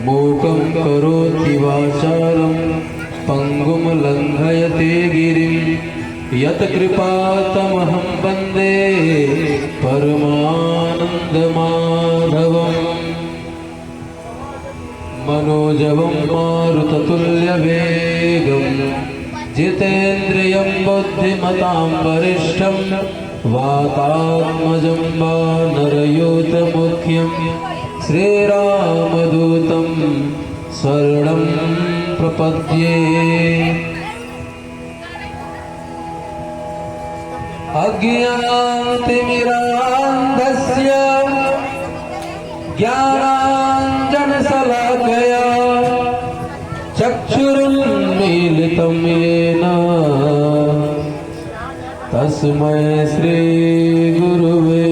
मूकं करोति वाचालं पंगुं लंघयते गिरिं यत्कृपातमहं वन्दे परमानन्दमाधवम् मनोजवं मारुततुल्यवेगं जितेन्द्रियं बुद्धिमतां वरिष्ठं वातात्मजं वानरयूथमुख्यं श्रीरामदूतं शरणं प्रपद्ये। अज्ञानतिमिरान्धस्य ज्ञानाञ्जनशलाकया चक्षुरुन्मीलितं येन तस्मै श्रीगुरुवे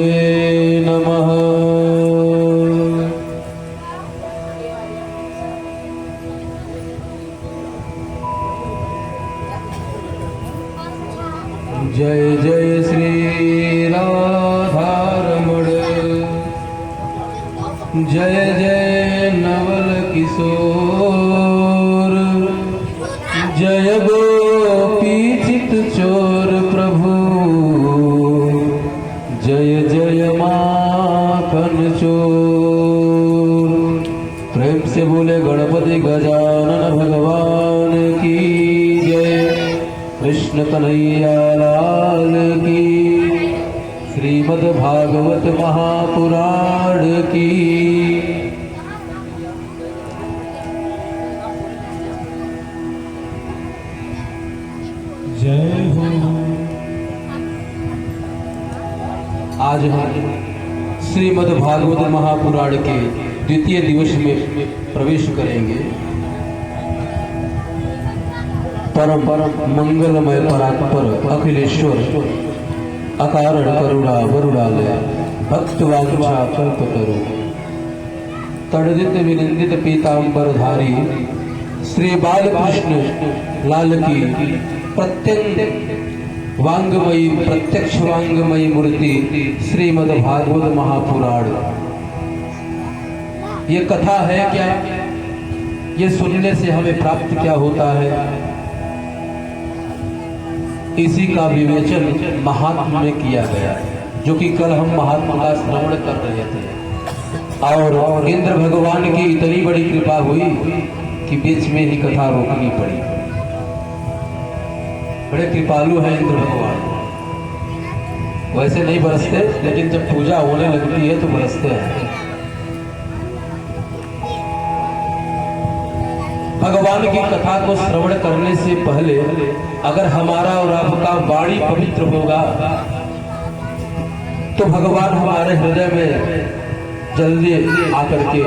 नमः। जय जय श्री राधारमण, जय जय नवल किशोर, जय गोपी चित चोर प्रभु, जय जय माखन चोर। प्रेम से बोले गणपति गजानन भगवान की जय, कृष्ण कन्हैया लाल की, श्रीमद् भागवत महापुराण की। जय हो। आज हम श्रीमद् भागवत महापुराण के द्वितीय दिवस में प्रवेश करेंगे। परम मंगलमय परात्पर अखिलेश्वर अकारण करुणा वरुणालय भक्तवांछा कल्पतरु तड़दित विनिंदित पीतांबरधारी श्री बालकृष्ण लाल की प्रत्यक्ष वांगमयी मूर्ति श्रीमद् भागवत महापुराण। ये कथा है क्या? ये सुनने से हमें प्राप्त क्या होता है, इसी का विवेचन महात्मा में किया गया है, जो कि कल हम महात्मा का श्रवण कर रहे थे। और इंद्र भगवान की इतनी बड़ी कृपा हुई कि बीच में ही कथा रोकनी पड़ी। बड़े कृपालु हैं इंद्र भगवान, वैसे नहीं बरसते, लेकिन जब पूजा होने लगती है तो बरसते हैं। भगवान की कथा को श्रवण करने से पहले अगर हमारा और आपका वाणी पवित्र होगा तो भगवान हमारे हृदय में जल्दी आकर के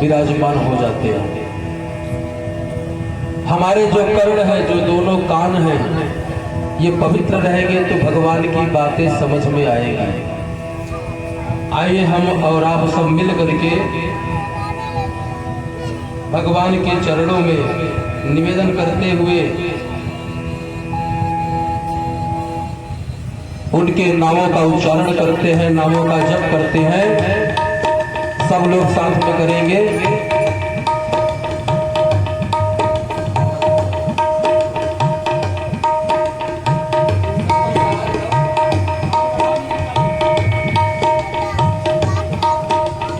विराजमान हो जाते हैं। हमारे जो कर्ण है, जो दोनों कान हैं, ये पवित्र रहेंगे तो भगवान की बातें समझ में आएगी। आइए हम और आप सब मिल करके भगवान के चरणों में निवेदन करते हुए उनके नामों का उच्चारण करते हैं, नामों का जप करते हैं। सब लोग साथ में करेंगे।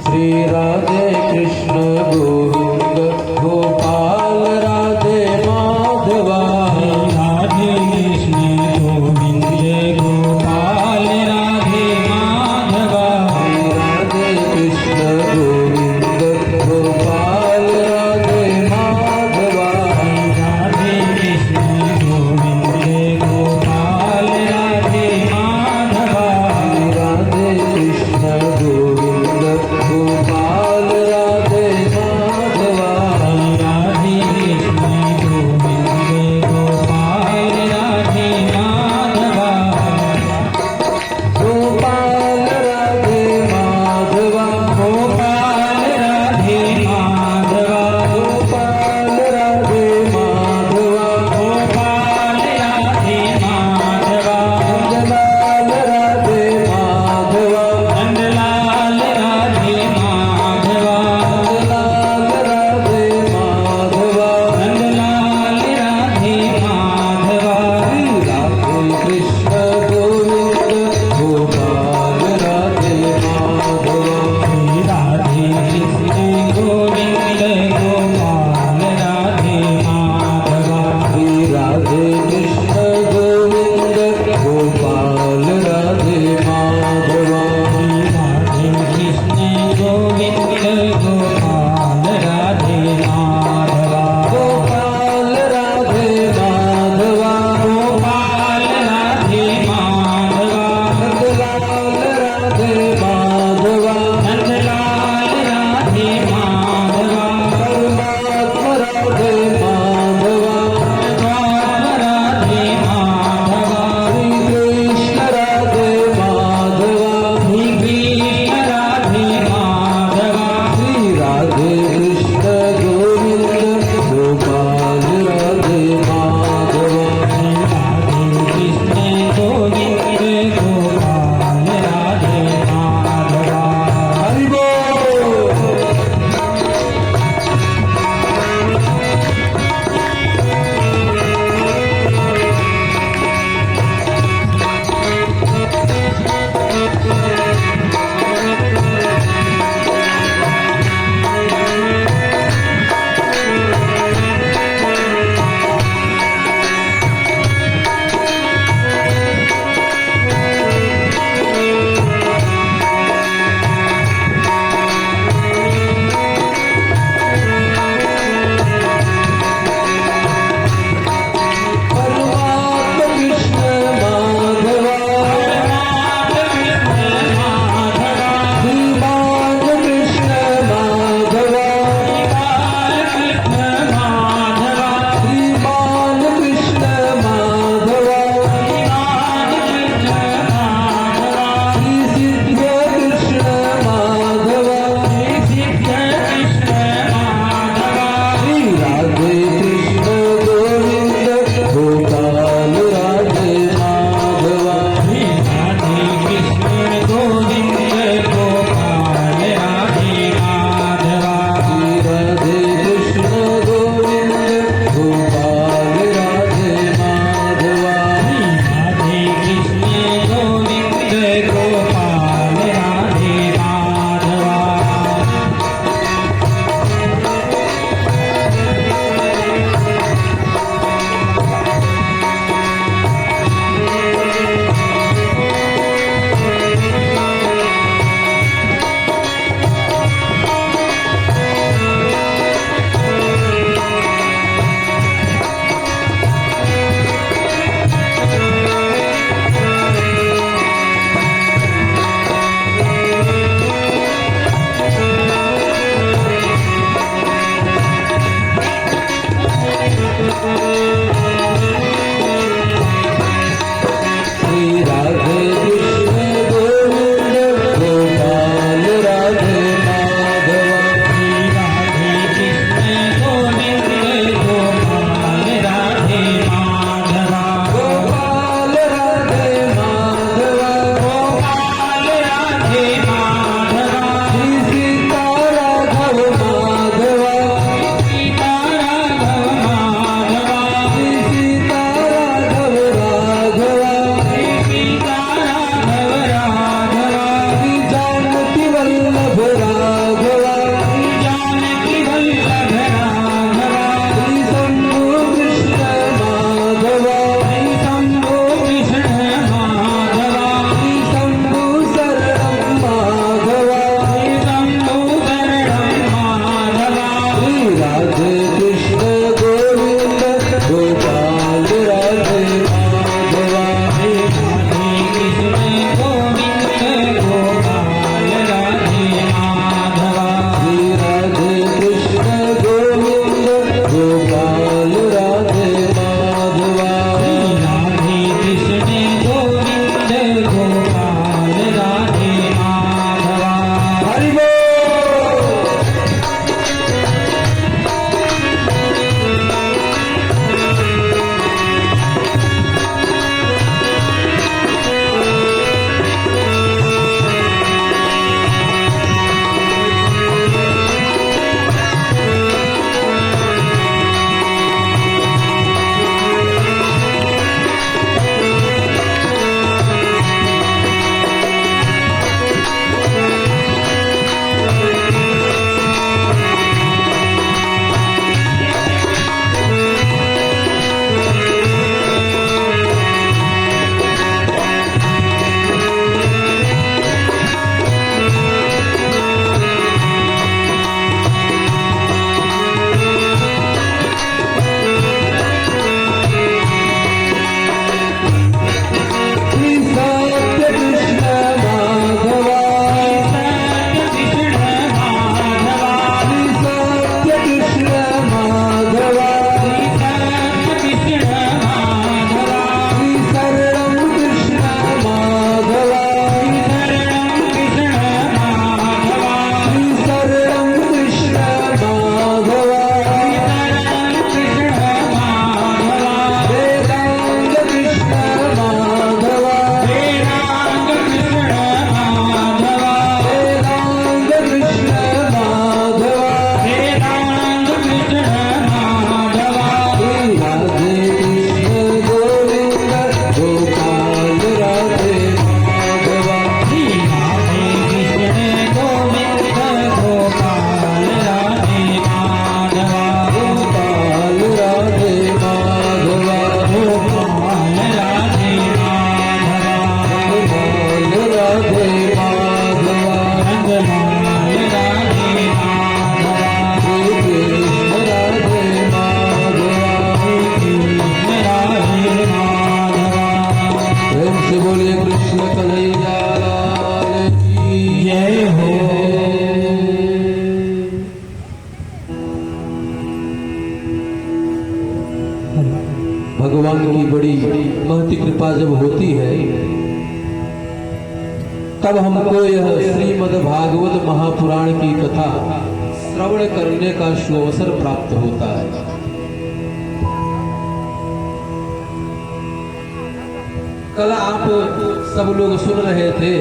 श्री राधे कृष्ण गोविंद गोपाल राधे माधवा, राधे कृष्ण गोविंद गोपाल राधे माधवा, राधे कृष्ण गोविंद गोपाल भगवान की बड़ी महती कृपा जब होती है तब हमको यह श्रीमद् भागवत महापुराण की कथा श्रवण करने का सुअवसर प्राप्त होता है। कल आप सब लोग सुन रहे थे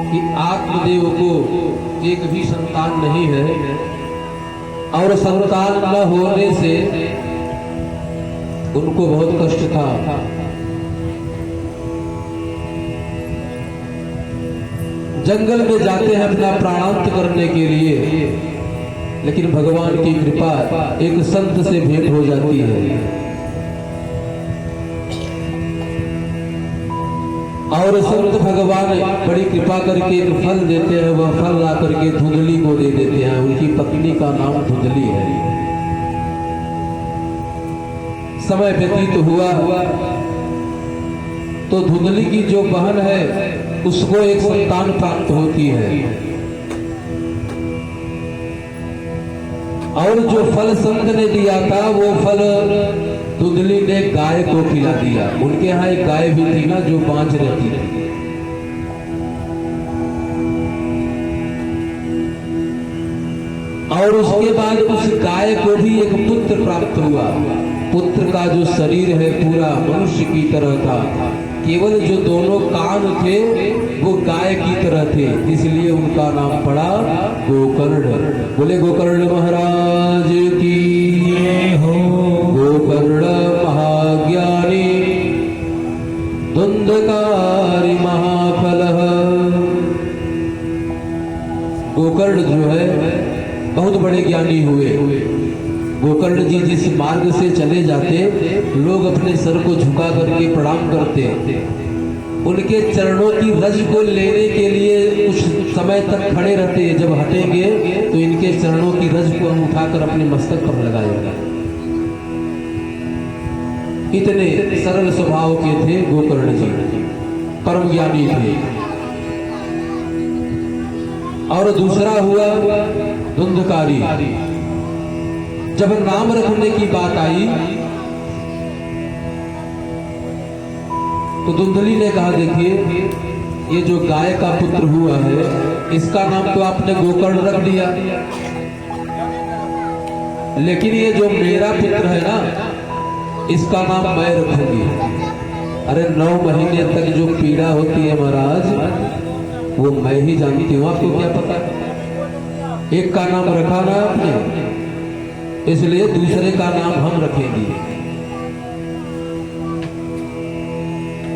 कि आत्मदेव को एक भी संतान नहीं है और संतान न होने से उनको बहुत कष्ट था। जंगल में जाते हैं अपना प्राणांत करने के लिए, लेकिन भगवान की कृपा एक संत से भेंट हो जाती है और संत भगवान बड़ी कृपा करके एक फल देते हैं। वह फल ला करके धुंधली को दे देते हैं। उनकी पत्नी का नाम धुंधली है। समय व्यतीत हुआ तो धुंधली की जो बहन है उसको एक संतान प्राप्त होती है और जो फल संत ने दिया था वो फल धुंधली ने गाय को खिला दिया। उनके यहाँ एक गाय भी थी ना जो बांझ रहती थी। और उसके बाद उस गाय को भी एक पुत्र प्राप्त हुआ। पुत्र का जो शरीर है पूरा मनुष्य की तरह था, केवल जो दोनों कान थे वो गाय की तरह थे, इसलिए उनका नाम पड़ा गोकर्ण। बोले गोकर्ण महाराज की हो। गोकर्ण महाज्ञानी धुंधकारी महाफलः। गोकर्ण जो है बहुत बड़े ज्ञानी हुए। गोकर्ण जी जिस मार्ग से चले जाते लोग अपने सर को झुका करके प्रणाम करते। उनके चरणों की रज को लेने के लिए कुछ समय तक खड़े रहते। जब हटेंगे तो इनके चरणों की रज को हम उठाकर अपने मस्तक पर लगाएंगे। इतने सरल स्वभाव के थे गोकर्ण जी, परम ज्ञानी थे। और दूसरा हुआ धुंधकारी। जब नाम रखने की बात आई तो धुंधली ने कहा, देखिए ये जो गाय का पुत्र हुआ है इसका नाम तो आपने गोकर्ण रख दिया, लेकिन ये जो मेरा पुत्र है ना इसका नाम मैं रखूंगी। अरे 9 महीने तक जो पीड़ा होती है महाराज वो मैं ही जानती हूँ, आपको क्या पता। एक का नाम रखा ना आपने, इसलिए दूसरे का नाम हम रखेंगे।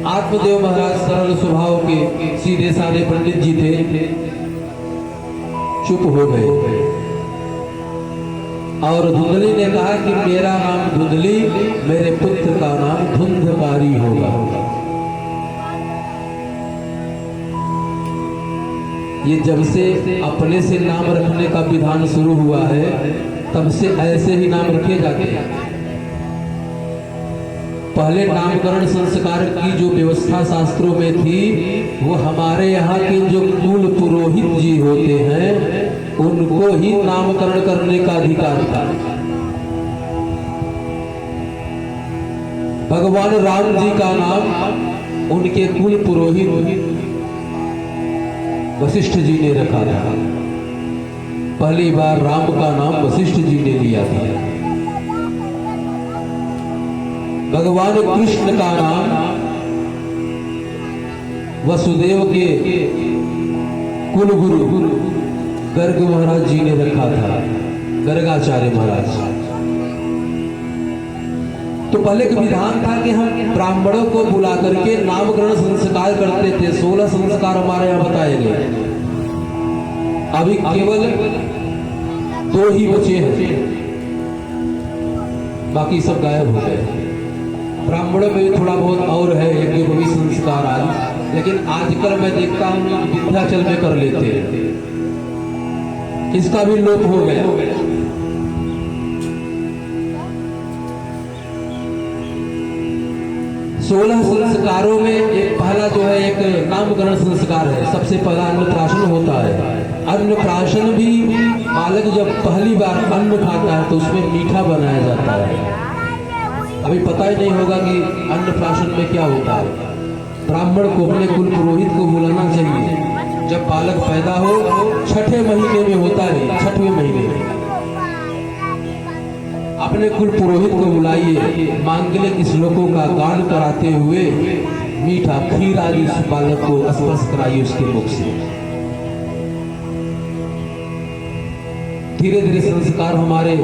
आत्मदेव महाराज सरल स्वभाव के सीधे साधे पंडित जी थे, चुप हो गए। और धुंधली ने कहा कि मेरा नाम धुंधली, मेरे पुत्र का नाम धुंधकारी होगा। ये जब से अपने से नाम रखने का विधान शुरू हुआ है तब से ऐसे ही नाम रखे जाते हैं। पहले नामकरण संस्कार की जो व्यवस्था शास्त्रों में थी वो हमारे यहाँ के जो कुल पुरोहित जी होते हैं उनको ही नामकरण करने का अधिकार था। भगवान राम जी का नाम उनके कुल पुरोहित वशिष्ठ जी ने रखा था। पहली बार राम का नाम वशिष्ठ जी ने लिया था। भगवान कृष्ण का नाम वसुदेव के कुल गुरु गर्ग महाराज जी ने रखा था, गर्गाचार्य महाराज। तो पहले का विधान था कि हम ब्राह्मणों को बुला करके नामकरण संस्कार करते थे। 16 संस्कार हमारे यहाँ बताए गए। अभी केवल 2 ही बचे हैं, बाकी सब गायब हो गए। ब्राह्मणों में भी थोड़ा बहुत और है, यज्ञ को भी संस्कार आदि, लेकिन आजकल मैं देखता हूँ विंध्याचल में कर लेते हैं, इसका भी लोप हो गया। 16 संस्कारों में एक पहला जो है एक नामकरण संस्कार है। सबसे पहला अन्नप्राशन होता है। अन्नप्राशन भी बालक जब पहली बार अन्न खाता है तो उसमें मीठा बनाया जाता है। अभी पता ही नहीं होगा कि अन्नप्राशन में क्या होता है। ब्राह्मण को अपने कुल पुरोहित को बुलाना चाहिए। जब बालक पैदा हो, छठे महीने में होता है, छठवें महीने में अपने कुल पुरोहित को बुलाइए, मांगलिक श्लोकों का गान कराते हुए मीठा खीर आदि उस बालक को स्पर्श कराइए उसके मुख से। धीरे धीरे संस्कार हमारे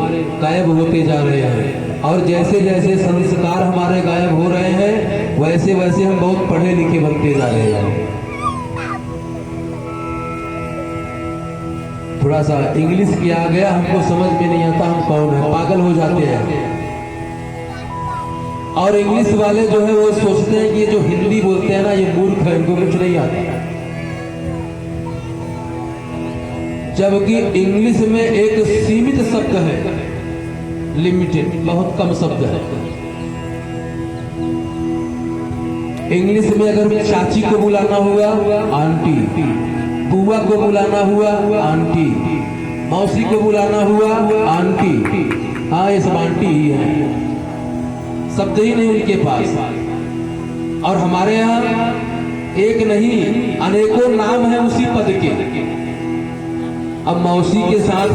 गायब होते जा रहे हैं, और जैसे जैसे संस्कार हमारे गायब हो रहे हैं वैसे वैसे हम बहुत पढ़े लिखे बनते जा रहे हैं। थोड़ा सा इंग्लिश किया गया, हमको समझ में नहीं आता हम कौन है, पागल हो जाते हैं। और इंग्लिश वाले जो है वो सोचते हैं कि ये जो हिंदी बोलते हैं ना ये मूर्ख है, इनको कुछ नहीं आता। जबकि इंग्लिश में एक सीमित शब्द है, लिमिटेड, बहुत कम शब्द है। इंग्लिश में अगर चाची को बुलाना हुआ आंटी, बुआ को बुलाना हुआ आंटी, मौसी को बुलाना हुआ आंटी। हाँ, ये सब आंटी ही है, शब्द ही नहीं उनके पास। और हमारे यहाँ एक नहीं अनेकों नाम है उसी पद के। अब मौसी के साथ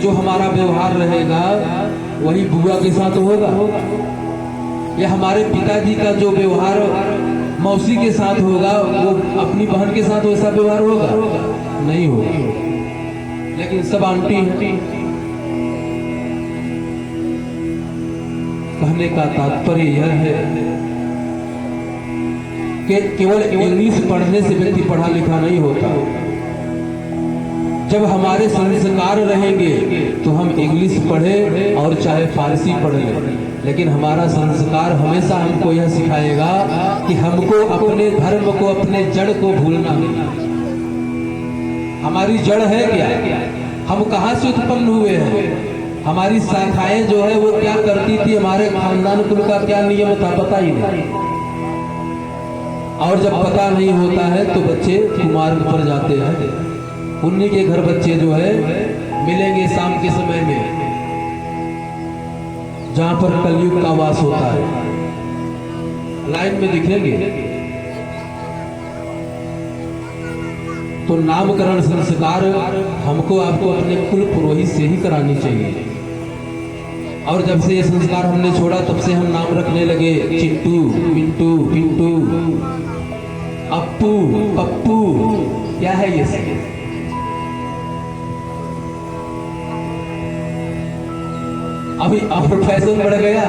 जो हमारा व्यवहार रहेगा वही बुआ के साथ होगा, या हमारे पिताजी का जो व्यवहार मौसी के साथ होगा वो अपनी बहन के साथ वैसा व्यवहार होगा? नहीं होगा। लेकिन सब आंटी है। कहने का तात्पर्य यह है कि केवल इंग्लिश पढ़ने से व्यक्ति पढ़ा लिखा नहीं होता। जब हमारे संस्कार रहेंगे तो हम इंग्लिश पढ़े और चाहे फारसी पढ़ लें, लेकिन हमारा संस्कार हमेशा हमको यह सिखाएगा कि हमको अपने धर्म को, अपने जड़ को भूलना नहीं। हमारी जड़ है क्या, हम कहाँ से उत्पन्न हुए हैं, हमारी शाखाएं जो है वो क्या करती थी, हमारे खानदान कुल का क्या नियम था, पता ही नहीं। और जब पता नहीं होता है तो बच्चे कुमार्ग पर जाते हैं। उन्हीं के घर बच्चे जो है मिलेंगे शाम के समय में, जहां पर कलयुग का वास होता है, लाइन में दिखेंगे। तो नामकरण संस्कार हमको आपको अपने कुल पुरोहित से ही करानी चाहिए। और जब से ये संस्कार हमने छोड़ा तब से हम नाम रखने लगे, चिट्टू, मिंटू, पिंटू, अप्पू, पप्पू, क्या है ये सब? अभी अब फैशन बढ़ गया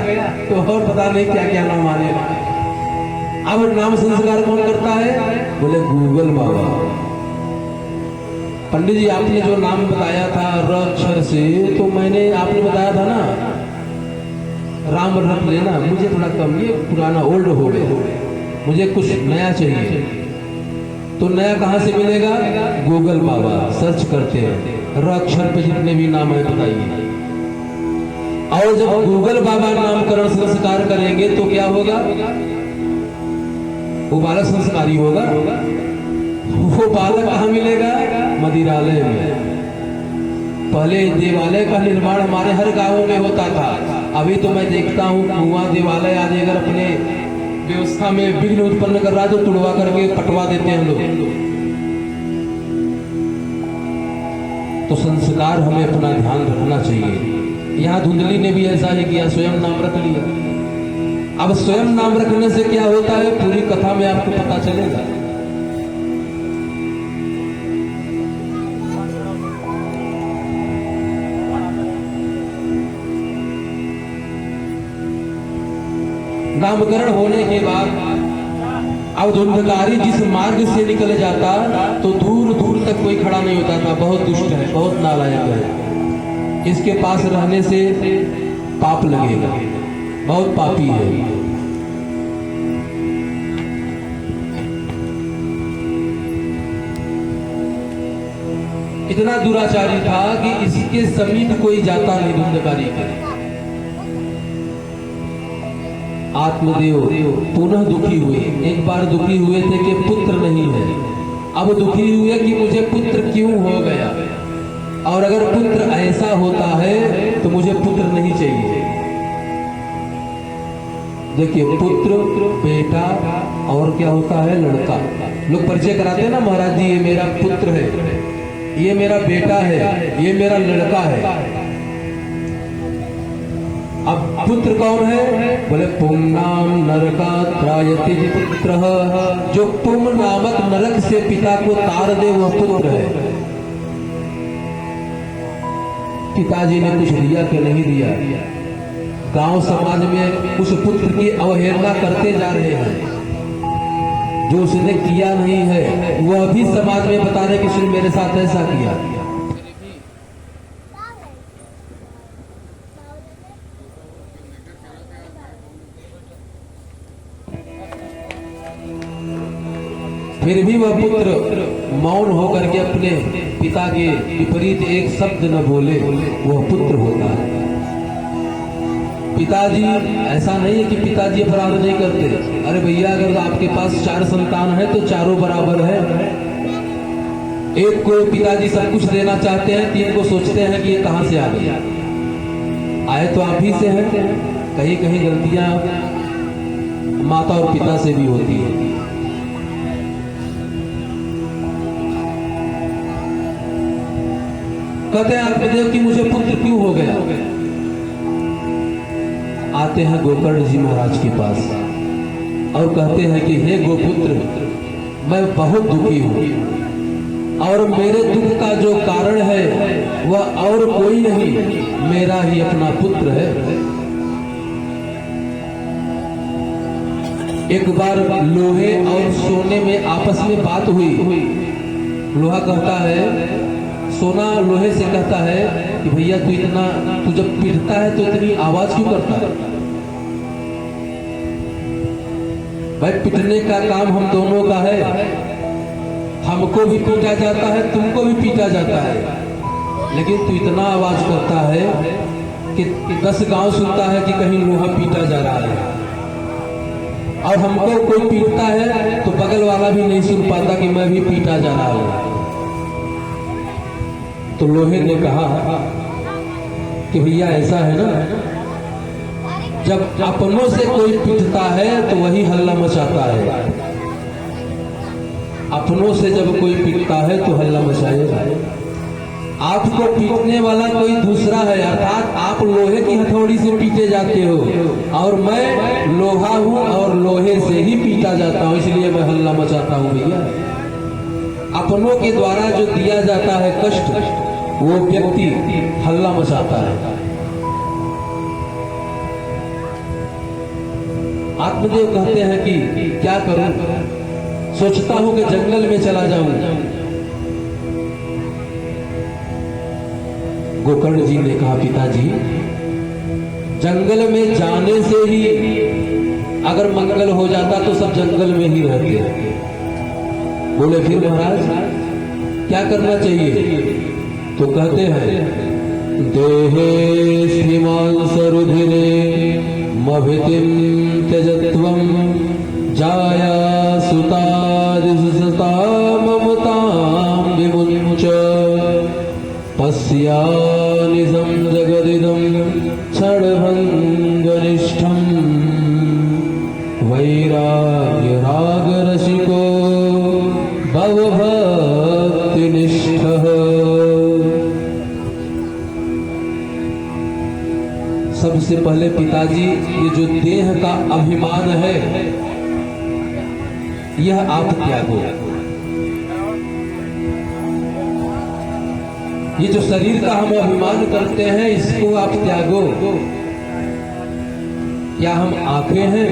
तो और पता नहीं क्या क्या नाम आने लगा। अब नाम संस्कार कौन करता है? बोले गूगल बाबा। पंडित जी आपने जो नाम बताया था र अक्षर से, तो मैंने आपने बताया था ना राम रख लेना, मुझे थोड़ा कम, ये पुराना ओल्ड हो गया, मुझे कुछ नया चाहिए। तो नया कहाँ से मिलेगा? गूगल बाबा सर्च करते हैं, र अक्षर पे जितने भी नाम है बताइए। और जब गूगल बाबा नामकरण संस्कार करेंगे तो क्या होगा? वो बालक संस्कारी होगा। वो बालक कहाँ मिलेगा? मदिरालय में। पहले देवालय का निर्माण हमारे हर गांवों में होता था। अभी तो मैं देखता हूँ कुआं देवालय आदि अगर अपने व्यवस्था में विघ्न उत्पन्न कर रहा है तो तुड़वा करके पटवा देते हैं लोग। तो संस्कार हमें अपना ध्यान रखना चाहिए। यहाँ धुंधली ने भी ऐसा ही किया, स्वयं नाम रख लिया। अब स्वयं नाम रखने से क्या होता है पूरी कथा में आपको पता चलेगा। नामकरण होने के बाद अब धुंधकारी जिस मार्ग से निकल जाता तो दूर दूर तक कोई खड़ा नहीं होता था। बहुत दुष्ट है, बहुत नालायक है, इसके पास रहने से पाप लगेगा, बहुत पापी है। इतना दुराचारी था कि इसके समीप कोई जाता नहीं धुंधकारी के। आत्मदेव पुनः दुखी हुए। एक बार दुखी हुए थे कि पुत्र नहीं है, अब दुखी हुए कि मुझे पुत्र क्यों हो गया, और अगर पुत्र ऐसा होता है तो मुझे पुत्र नहीं चाहिए। देखिए, पुत्र, बेटा और क्या होता है, लड़का। लोग परिचय कराते हैं ना, महाराज जी ये मेरा पुत्र है, ये मेरा बेटा है, ये मेरा लड़का है। अब पुत्र कौन है? बोले पुंनाम नरका त्रायति पुत्र, जो पुम नामक नरक से पिता को तार दे वह पुत्र है। पिताजी ने कुछ दिया कि नहीं दिया? गांव समाज में उस पुत्र की अवहेलना करते जा रहे हैं। जो उसने किया नहीं है वह भी समाज में बता रहे कि उसने मेरे साथ ऐसा किया। फिर भी वह पुत्र मौन होकर के अपने पिता के विपरीत एक शब्द न बोले, वह पुत्र होता है। पिताजी ऐसा नहीं है कि पिताजी अपराध नहीं करते। अरे भैया, अगर आपके पास 4 संतान है तो चारों बराबर है। एक को पिताजी सब कुछ देना चाहते हैं, 3 को सोचते हैं कि ये कहां से आ गया। आए तो आप ही से हैं। कहीं कहीं गलतियां माता और पिता से भी होती है। कहते हैं आत्मदेव कि मुझे पुत्र क्यों हो गया। आते हैं गोकर्ण जी महाराज के पास और कहते हैं कि हे गोपुत्र, मैं बहुत दुखी हूं और मेरे दुख का जो कारण है वह और कोई नहीं, मेरा ही अपना पुत्र है। एक बार लोहे और सोने में आपस में बात हुई। लोहा कहता है, सोना लोहे से कहता है कि भैया तू जब पीटता है तो इतनी आवाज क्यों करता है? भाई, पीटने का काम हम दोनों का है। हमको भी पीटा जाता है, तुमको भी पीटा जाता है, लेकिन तू इतना आवाज करता है कि 10 गांव सुनता है कि कहीं लोहा पीटा जा रहा है। और हमको कोई पीटता है तो बगल वाला भी नहीं सुन पाता कि मैं भी पीटा जा रहा हूं। तो लोहे ने कहा कि भैया ऐसा है ना, जब अपनों से कोई पीटता है तो वही हल्ला मचाता है। अपनों से जब कोई पीटता है तो हल्ला मचाएगा। आपको पीटने वाला कोई दूसरा है, अर्थात आप लोहे की हथौड़ी से पीटे जाते हो और मैं लोहा हूं और लोहे से ही पीटा जाता हूं, इसलिए मैं हल्ला मचाता हूं। भैया, अपनों के द्वारा जो दिया जाता है कष्ट, वो व्यक्ति हल्ला मचाता है। आत्मदेव कहते हैं कि क्या करूं, सोचता हूं कि जंगल में चला जाऊं। गोकर्ण जी ने कहा, पिताजी जंगल में जाने से ही अगर मंगल हो जाता तो सब जंगल में ही रहते। बोले फिर महाराज क्या करना चाहिए? तो कहते हैं, देहे श्रीमांसरुधिरे मभितिम त्यजत्वं जाया सुतादिसुसता ममतां विमुञ्च पश्यानिशं जगदिदं क्षणभङ्गनिष्ठं वैराग्यरागरसिको भवभक्तिनिष्ठः। सबसे पहले पिताजी, ये जो देह का अभिमान है यह आप त्यागो। ये जो शरीर का हम अभिमान करते हैं इसको आप त्यागो। क्या हम आंखें हैं?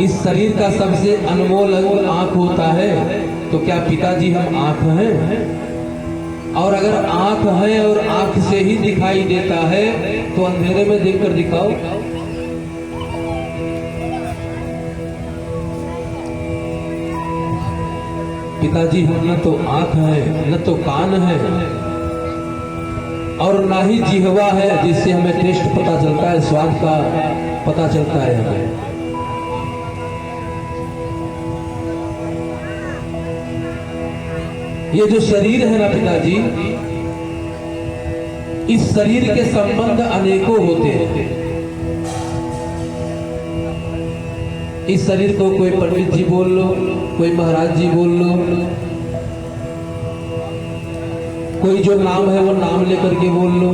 इस शरीर का सबसे अनमोल अंग आंख होता है, तो क्या पिताजी हम आंख हैं? और अगर आंख है और आंख से ही दिखाई देता है तो अंधेरे में देखकर दिखाओ। पिताजी हम न तो आंख है, न तो कान है, और ना ही जिह्वा है जिससे हमें टेस्ट पता चलता है, स्वाद का पता चलता है हमें। ये जो शरीर है ना पिताजी, इस शरीर के संबंध अनेकों होते हैं। इस शरीर को कोई पंडित जी बोल लो, कोई महाराज जी बोल लो, कोई जो नाम है वो नाम लेकर के बोल लो।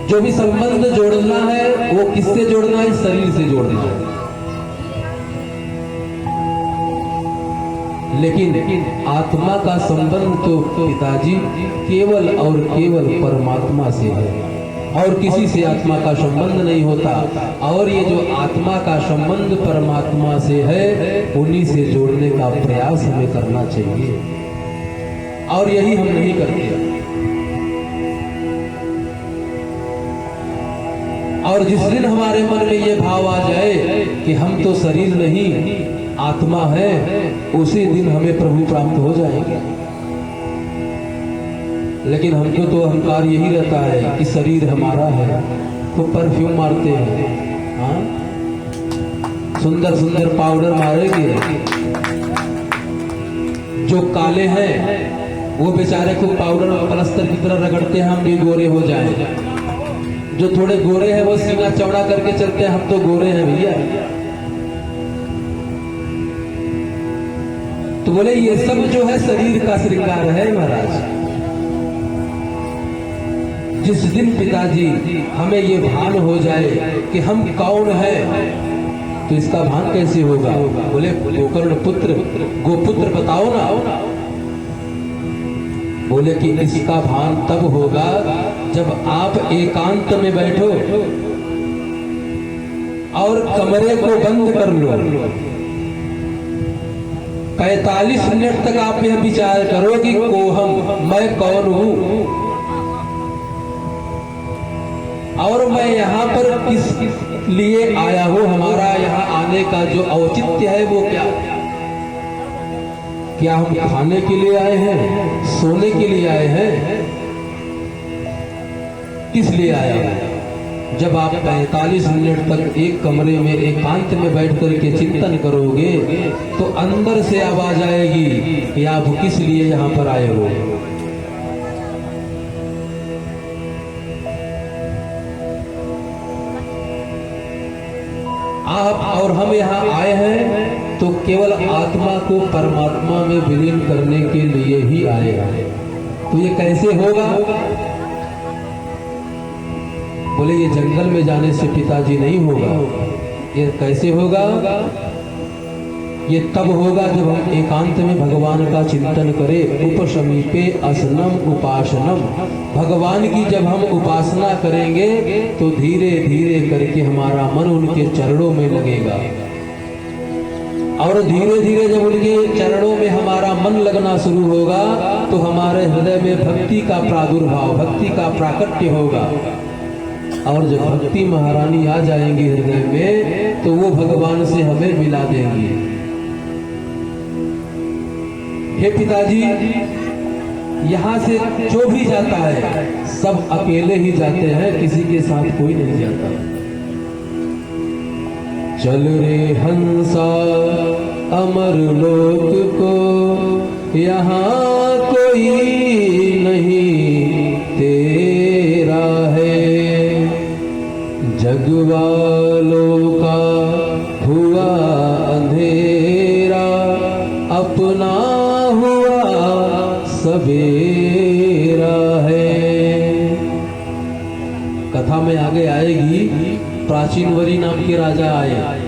जो भी संबंध जोड़ना है वो किससे जोड़ना है? इस शरीर से जोड़ना है। लेकिन आत्मा का संबंध तो पिताजी केवल और केवल परमात्मा से है, और किसी से आत्मा का संबंध नहीं होता। और ये जो आत्मा का संबंध परमात्मा से है, उन्हीं से जोड़ने का प्रयास हमें करना चाहिए, और यही हम नहीं करते। और जिस दिन हमारे मन में ये भाव आ जाए कि हम तो शरीर नहीं आत्मा है, उसी दिन हमें प्रभु प्राप्त हो जाएंगे। लेकिन हमको तो अहंकार यही रहता है कि शरीर हमारा है, तो परफ्यूम मारते हैं, हाँ, सुंदर सुंदर पाउडर मारेंगे। जो काले हैं वो बेचारे को पाउडर और प्लास्टर की तरह रगड़ते हैं, हम भी गोरे हो जाएं। जो थोड़े गोरे हैं वो सीना चौड़ा करके चलते हैं, हम तो गोरे हैं भैया। तो बोले ये सब जो है शरीर का श्रृंगार है महाराज। जिस दिन पिताजी हमें ये भान हो जाए कि हम कौन है, तो इसका भान कैसे होगा? बोले गोकर्ण पुत्र गोपुत्र बताओ ना। बोले कि इसका भान तब होगा जब आप एकांत में बैठो और कमरे को बंद कर लो। 45 मिनट तक आप यह विचार करो कि कोहम, मैं कौन हूं और मैं यहाँ पर किस लिए आया हूं। हमारा यहाँ आने का जो औचित्य है वो क्या हम खाने के लिए आए हैं, सोने के लिए आए हैं, किस लिए आए हैं? जब आप 45 मिनट तक एक कमरे में एकांत में बैठ कर के चिंतन करोगे तो अंदर से आवाज आएगी कि आप किस लिए यहाँ पर आए हो। आप और हम यहाँ आए हैं तो केवल आत्मा को परमात्मा में विलीन करने के लिए ही आए हैं। तो ये कैसे होगा? बोले ये जंगल में जाने से पिताजी नहीं होगा। ये कैसे होगा? ये तब होगा जब हम एकांत में भगवान का चिंतन करें। उपसमीपे असनम उपासनम, भगवान की जब हम उपासना करेंगे तो धीरे धीरे करके हमारा मन उनके चरणों में लगेगा, और धीरे धीरे जब उनके चरणों में हमारा मन लगना शुरू होगा तो हमारे हृदय में भक्ति का प्रादुर्भाव, भक्ति का प्राकट्य होगा। और जब भक्ति महारानी आ जाएंगी हृदय में तो वो भगवान से हमें मिला देंगी। हे पिताजी, यहाँ से जो भी जाता है सब अकेले ही जाते हैं, किसी के साथ कोई नहीं जाता। चल रे हंसा अमर लोक को, यहाँ कोई नहीं तेरा है। जग वालों का हुआ अंधेरा, अपना हुआ सवेरा है। कथा में आगे आएगी, प्राचीन वरी नाम के राजा आए,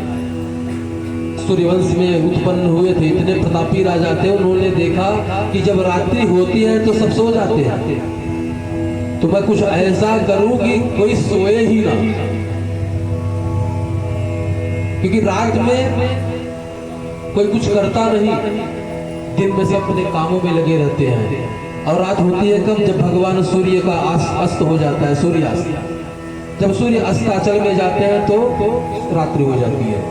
सूर्यवंश में उत्पन्न हुए थे। इतने प्रतापी राजा थे, उन्होंने देखा कि जब रात्रि होती है तो सब सो जाते हैं, तो मैं कुछ ऐसा करूं कि कोई सोए ही ना, क्योंकि रात में कोई कुछ करता नहीं, दिन में सब अपने कामों में लगे रहते हैं। और रात होती है कब? जब भगवान सूर्य का अस्त हो जाता है, सूर्यास्त। जब सूर्य अस्ताचल में जाते हैं तो रात्रि हो जाती है।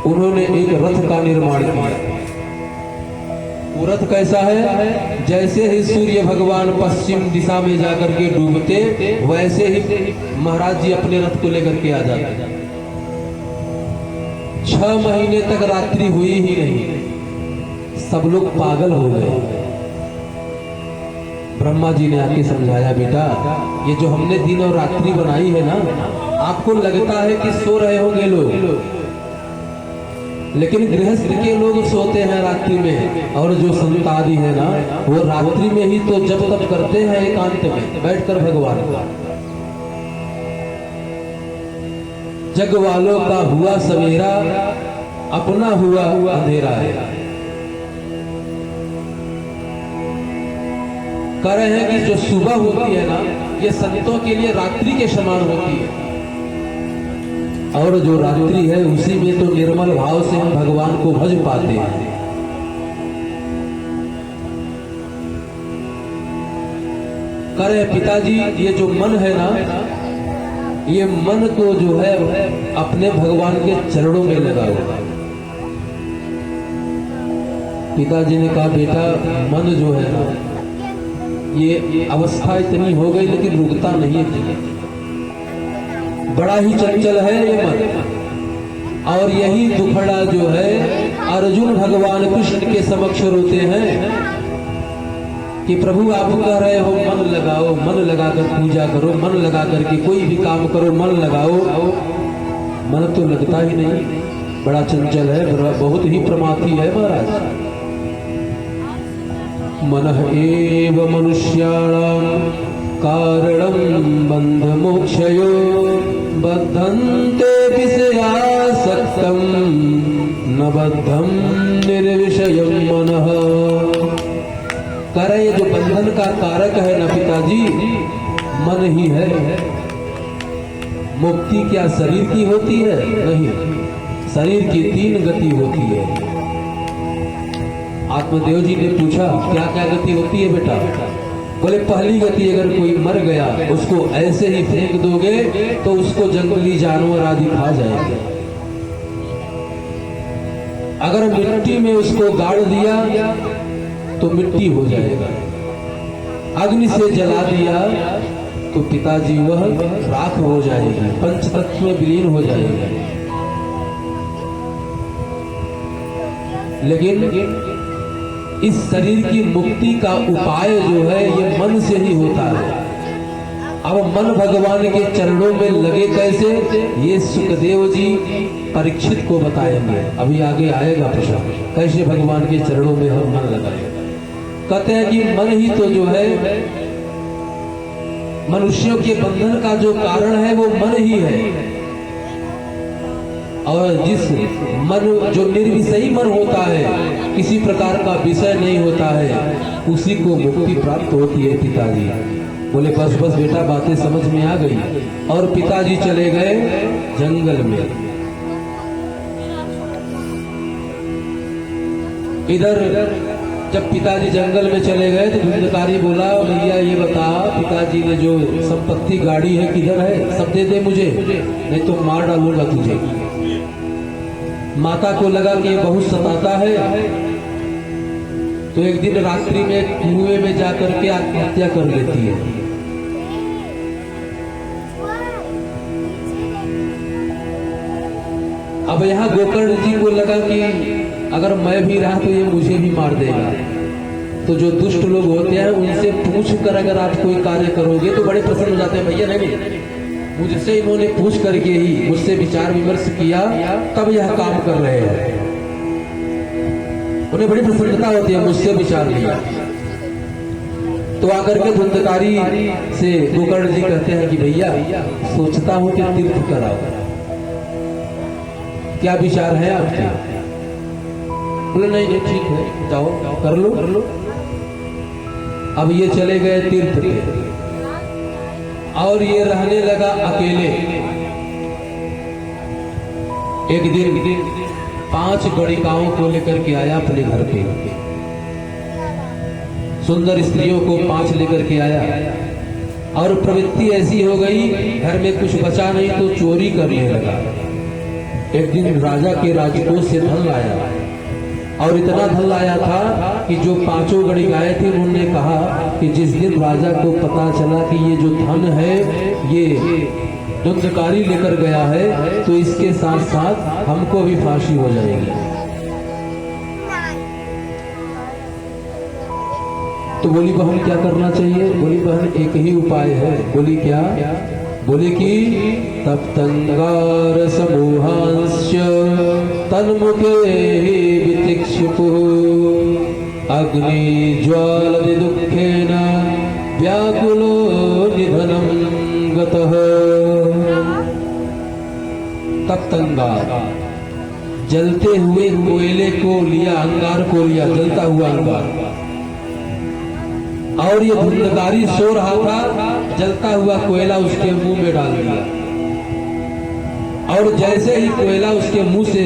उन्होंने एक रथ का निर्माण किया। वो रथ कैसा है? जैसे ही सूर्य भगवान पश्चिम दिशा में जाकर के डूबते, वैसे ही महाराज जी अपने रथ को लेकर के आ जाते। 6 महीने तक रात्रि हुई ही नहीं, सब लोग पागल हो गए। ब्रह्मा जी ने आके समझाया, बेटा ये जो हमने दिन और रात्रि बनाई है ना, आपको लगता है कि सो रहे होंगे लोग, लेकिन गृहस्थ के लोग सोते हैं रात्रि में, और जो संत आदि है ना वो रात्रि में ही तो जब तब करते हैं एकांत में बैठकर भगवान का। जग वालों का हुआ सवेरा, अपना हुआ अंधेरा है। कह रहे हैं कि जो सुबह होती है ना, ये संतों के लिए रात्रि के समान होती है, और जो रात्रि है उसी में तो निर्मल भाव से हम भगवान को भज पाते हैं। करे पिताजी, ये जो मन है ना, ये मन को जो है अपने भगवान के चरणों में लगाओ। पिताजी ने कहा, बेटा मन जो है ना, ये अवस्था इतनी हो गई लेकिन रुकता नहीं है, बड़ा ही चंचल है ये मन। और यही दुखड़ा जो है अर्जुन भगवान कृष्ण के समक्ष रोते हैं कि प्रभु आप कह रहे हो मन लगाओ, मन लगाकर पूजा करो, मन लगा करके कोई भी काम करो, मन लगाओ, मन तो लगता ही नहीं, बड़ा चंचल है, बहुत ही प्रमाथी है महाराज। मनः एव मनुष्याणां कारणं बंध मोक्षयो बद्धन्ते विषयासक्तं न बद्धं निर्विषयं मनः। करे जो बंधन का कारक है ना पिताजी, मन ही है। मुक्ति क्या शरीर की होती है? नहीं, शरीर की 3 गति होती है। आत्मदेव जी ने पूछा, क्या क्या गति होती है बेटा? बोले पहली गति, अगर कोई मर गया उसको ऐसे ही फेंक दोगे तो उसको जंगली जानवर आदि खा जाएंगे। अगर मिट्टी में उसको गाड़ दिया तो मिट्टी हो जाएगा, अग्नि से जला दिया तो पिताजी वह राख हो जाएगी, पंचतत्व में विलीन हो जाएगा। लेकिन इस शरीर की मुक्ति का उपाय जो है ये मन से ही होता है। अब मन भगवान के चरणों में लगे कैसे, ये सुखदेव जी परीक्षित को बताएंगे। अभी आगे आएगा प्रश्न, कैसे भगवान के चरणों में हम मन लगाएंगे। कहते हैं कि मन ही तो जो है मनुष्यों के बंधन का जो कारण है वो मन ही है। और जिस मन जो निर्विषयी मन होता है, किसी प्रकार का विषय नहीं होता है, उसी को मुक्ति प्राप्त होती है। पिताजी बोले बस बस बेटा, बातें समझ में आ गई। और पिताजी चले गए जंगल में। इधर जब पिताजी जंगल में चले गए तो धुंधकारी बोला, भैया ये बता, पिताजी ने जो संपत्ति गाड़ी है किधर है, सब दे दे मुझे, नहीं तो मार डालूंगा तुझे। माता को लगा कि ये बहुत सताता है, तो एक दिन रात्रि में कुएं में जाकर के आत्महत्या कर लेती है। अब यहाँ गोकर्ण जी को लगा कि अगर मैं भी रहा तो ये मुझे भी मार देगा। तो जो दुष्ट लोग होते हैं उनसे पूछ कर अगर आप कोई कार्य करोगे तो बड़े प्रसन्न हो जाते हैं। भैया नहीं, मुझसे इन्होंने पूछ करके ही मुझसे विचार विमर्श किया तब यह काम कर रहे हैं। उन्हें बड़ी प्रसन्नता होती है, मुझसे विचार लिया। तो आकर के धुंधकारी से गोकर्ण जी कहते हैं कि भैया सोचता हूं कि तीर्थ कराओ, क्या विचार है आपके? बोले नहीं नहीं ठीक है, जाओ कर लो कर लो। अब ये चले गए तीर्थ पे और ये रहने लगा अकेले। एक दिन 5 गणिकाओं को लेकर के आया अपने घर पे, सुंदर स्त्रियों को 5 लेकर के आया। और प्रवृत्ति ऐसी हो गई, घर में कुछ बचा नहीं तो चोरी करने लगा। एक दिन राजा के राजकोष से धन लाया और इतना धन लाया था कि जो 5 गणिकाएं थी उन्होंने कहा कि जिस दिन राजा को पता चला कि ये जो धन है ये धुंधकारी लेकर गया है तो इसके साथ साथ हमको भी फांसी हो जाएगी। तो बोली बहन क्या करना चाहिए? बोली बहन एक ही उपाय है। बोली क्या? बोले कि तप्तंगार समूहांश्च तन्मुखे वितिक्षुपु अग्नि ज्वालति दुःखेन व्याकुलो निधनं गतः। तप्तंगार, जलते हुए कोयले को लिया, अंगार को लिया, जलता हुआ अंगार, और ये धुंधकारी सो रहा था, जलता हुआ कोयला उसके मुंह में डाल दिया, और जैसे ही कोयला उसके मुंह से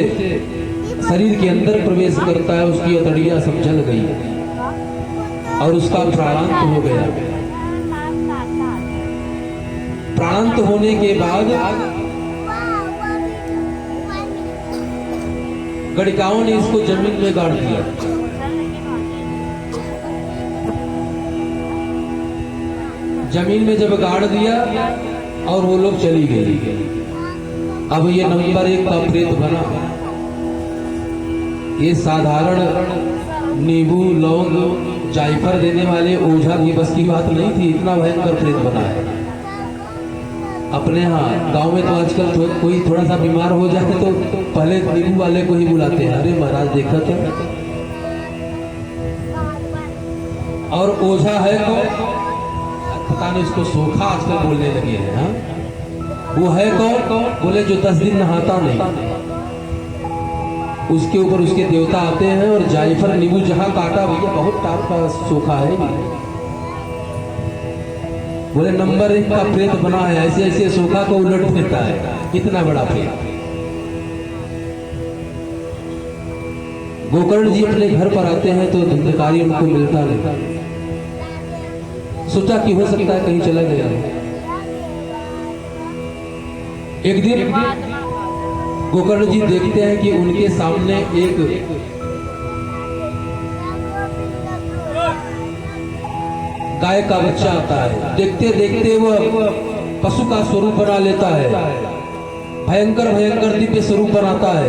शरीर के अंदर प्रवेश करता है, उसकी अतड़ियां सब जल गई और उसका प्राणांत हो गया। प्राणांत होने के बाद गणिकाओं ने इसको जमीन में गाड़ दिया। जमीन में जब गाड़ दिया और वो लोग चली गई। अब ये नंबर 1 का प्रेत बना। ये साधारण नींबू लौंग जायफल देने वाले ओझा की बस की बात नहीं थी, इतना भयंकर प्रेत बना है। अपने यहाँ गांव में तो आजकल कोई थोड़ा सा बीमार हो जाए तो पहले नींबू वाले को ही बुलाते हैं, अरे महाराज देखा था। और ओझा है तो पता नहीं उसको सोखा आजकल बोलने लगे हैं। हाँ, वो है कौन? बोले जो 10 दिन नहाता नहीं, उसके ऊपर उसके देवता आते हैं और जायफल नींबू जहां काटा भैया बहुत टाप का सोखा है। बोले नंबर 1 का प्रेत बना है, ऐसे ऐसे सोखा को उलट देता है, इतना बड़ा प्रेत। गोकर्ण जी अपने घर पर आते हैं तो धुंधकारी उनको मिलता नहीं। सोचा कि हो सकता है कहीं चला गया। एक दिन गोकर्ण जी देखते हैं कि उनके सामने एक गाय का बच्चा आता है। देखते देखते वह पशु का स्वरूप बना लेता है, भयंकर भयंकर दिव्य स्वरूप बनाता है।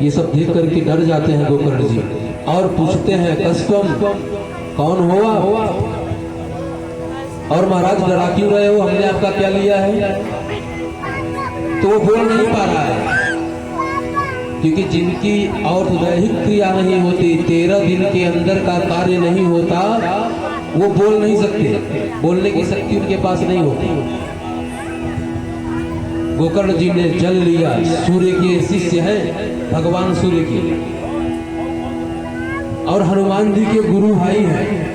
ये सब देख करके डर जाते हैं गोकर्ण जी और पूछते हैं कस्वम, कौन हुआ? और महाराज डरा क्यों रहे हो, हमने आपका क्या लिया है? तो वो बोल नहीं पा रहा है, क्योंकि जिनकी और दैहिक क्रिया नहीं होती, 13 दिन के अंदर का कार्य नहीं होता, वो बोल नहीं सकते, बोलने की शक्ति उनके पास नहीं होती। गोकर्ण जी ने जल लिया, सूर्य के शिष्य हैं भगवान सूर्य के, और हनुमान जी के गुरु भाई हैं।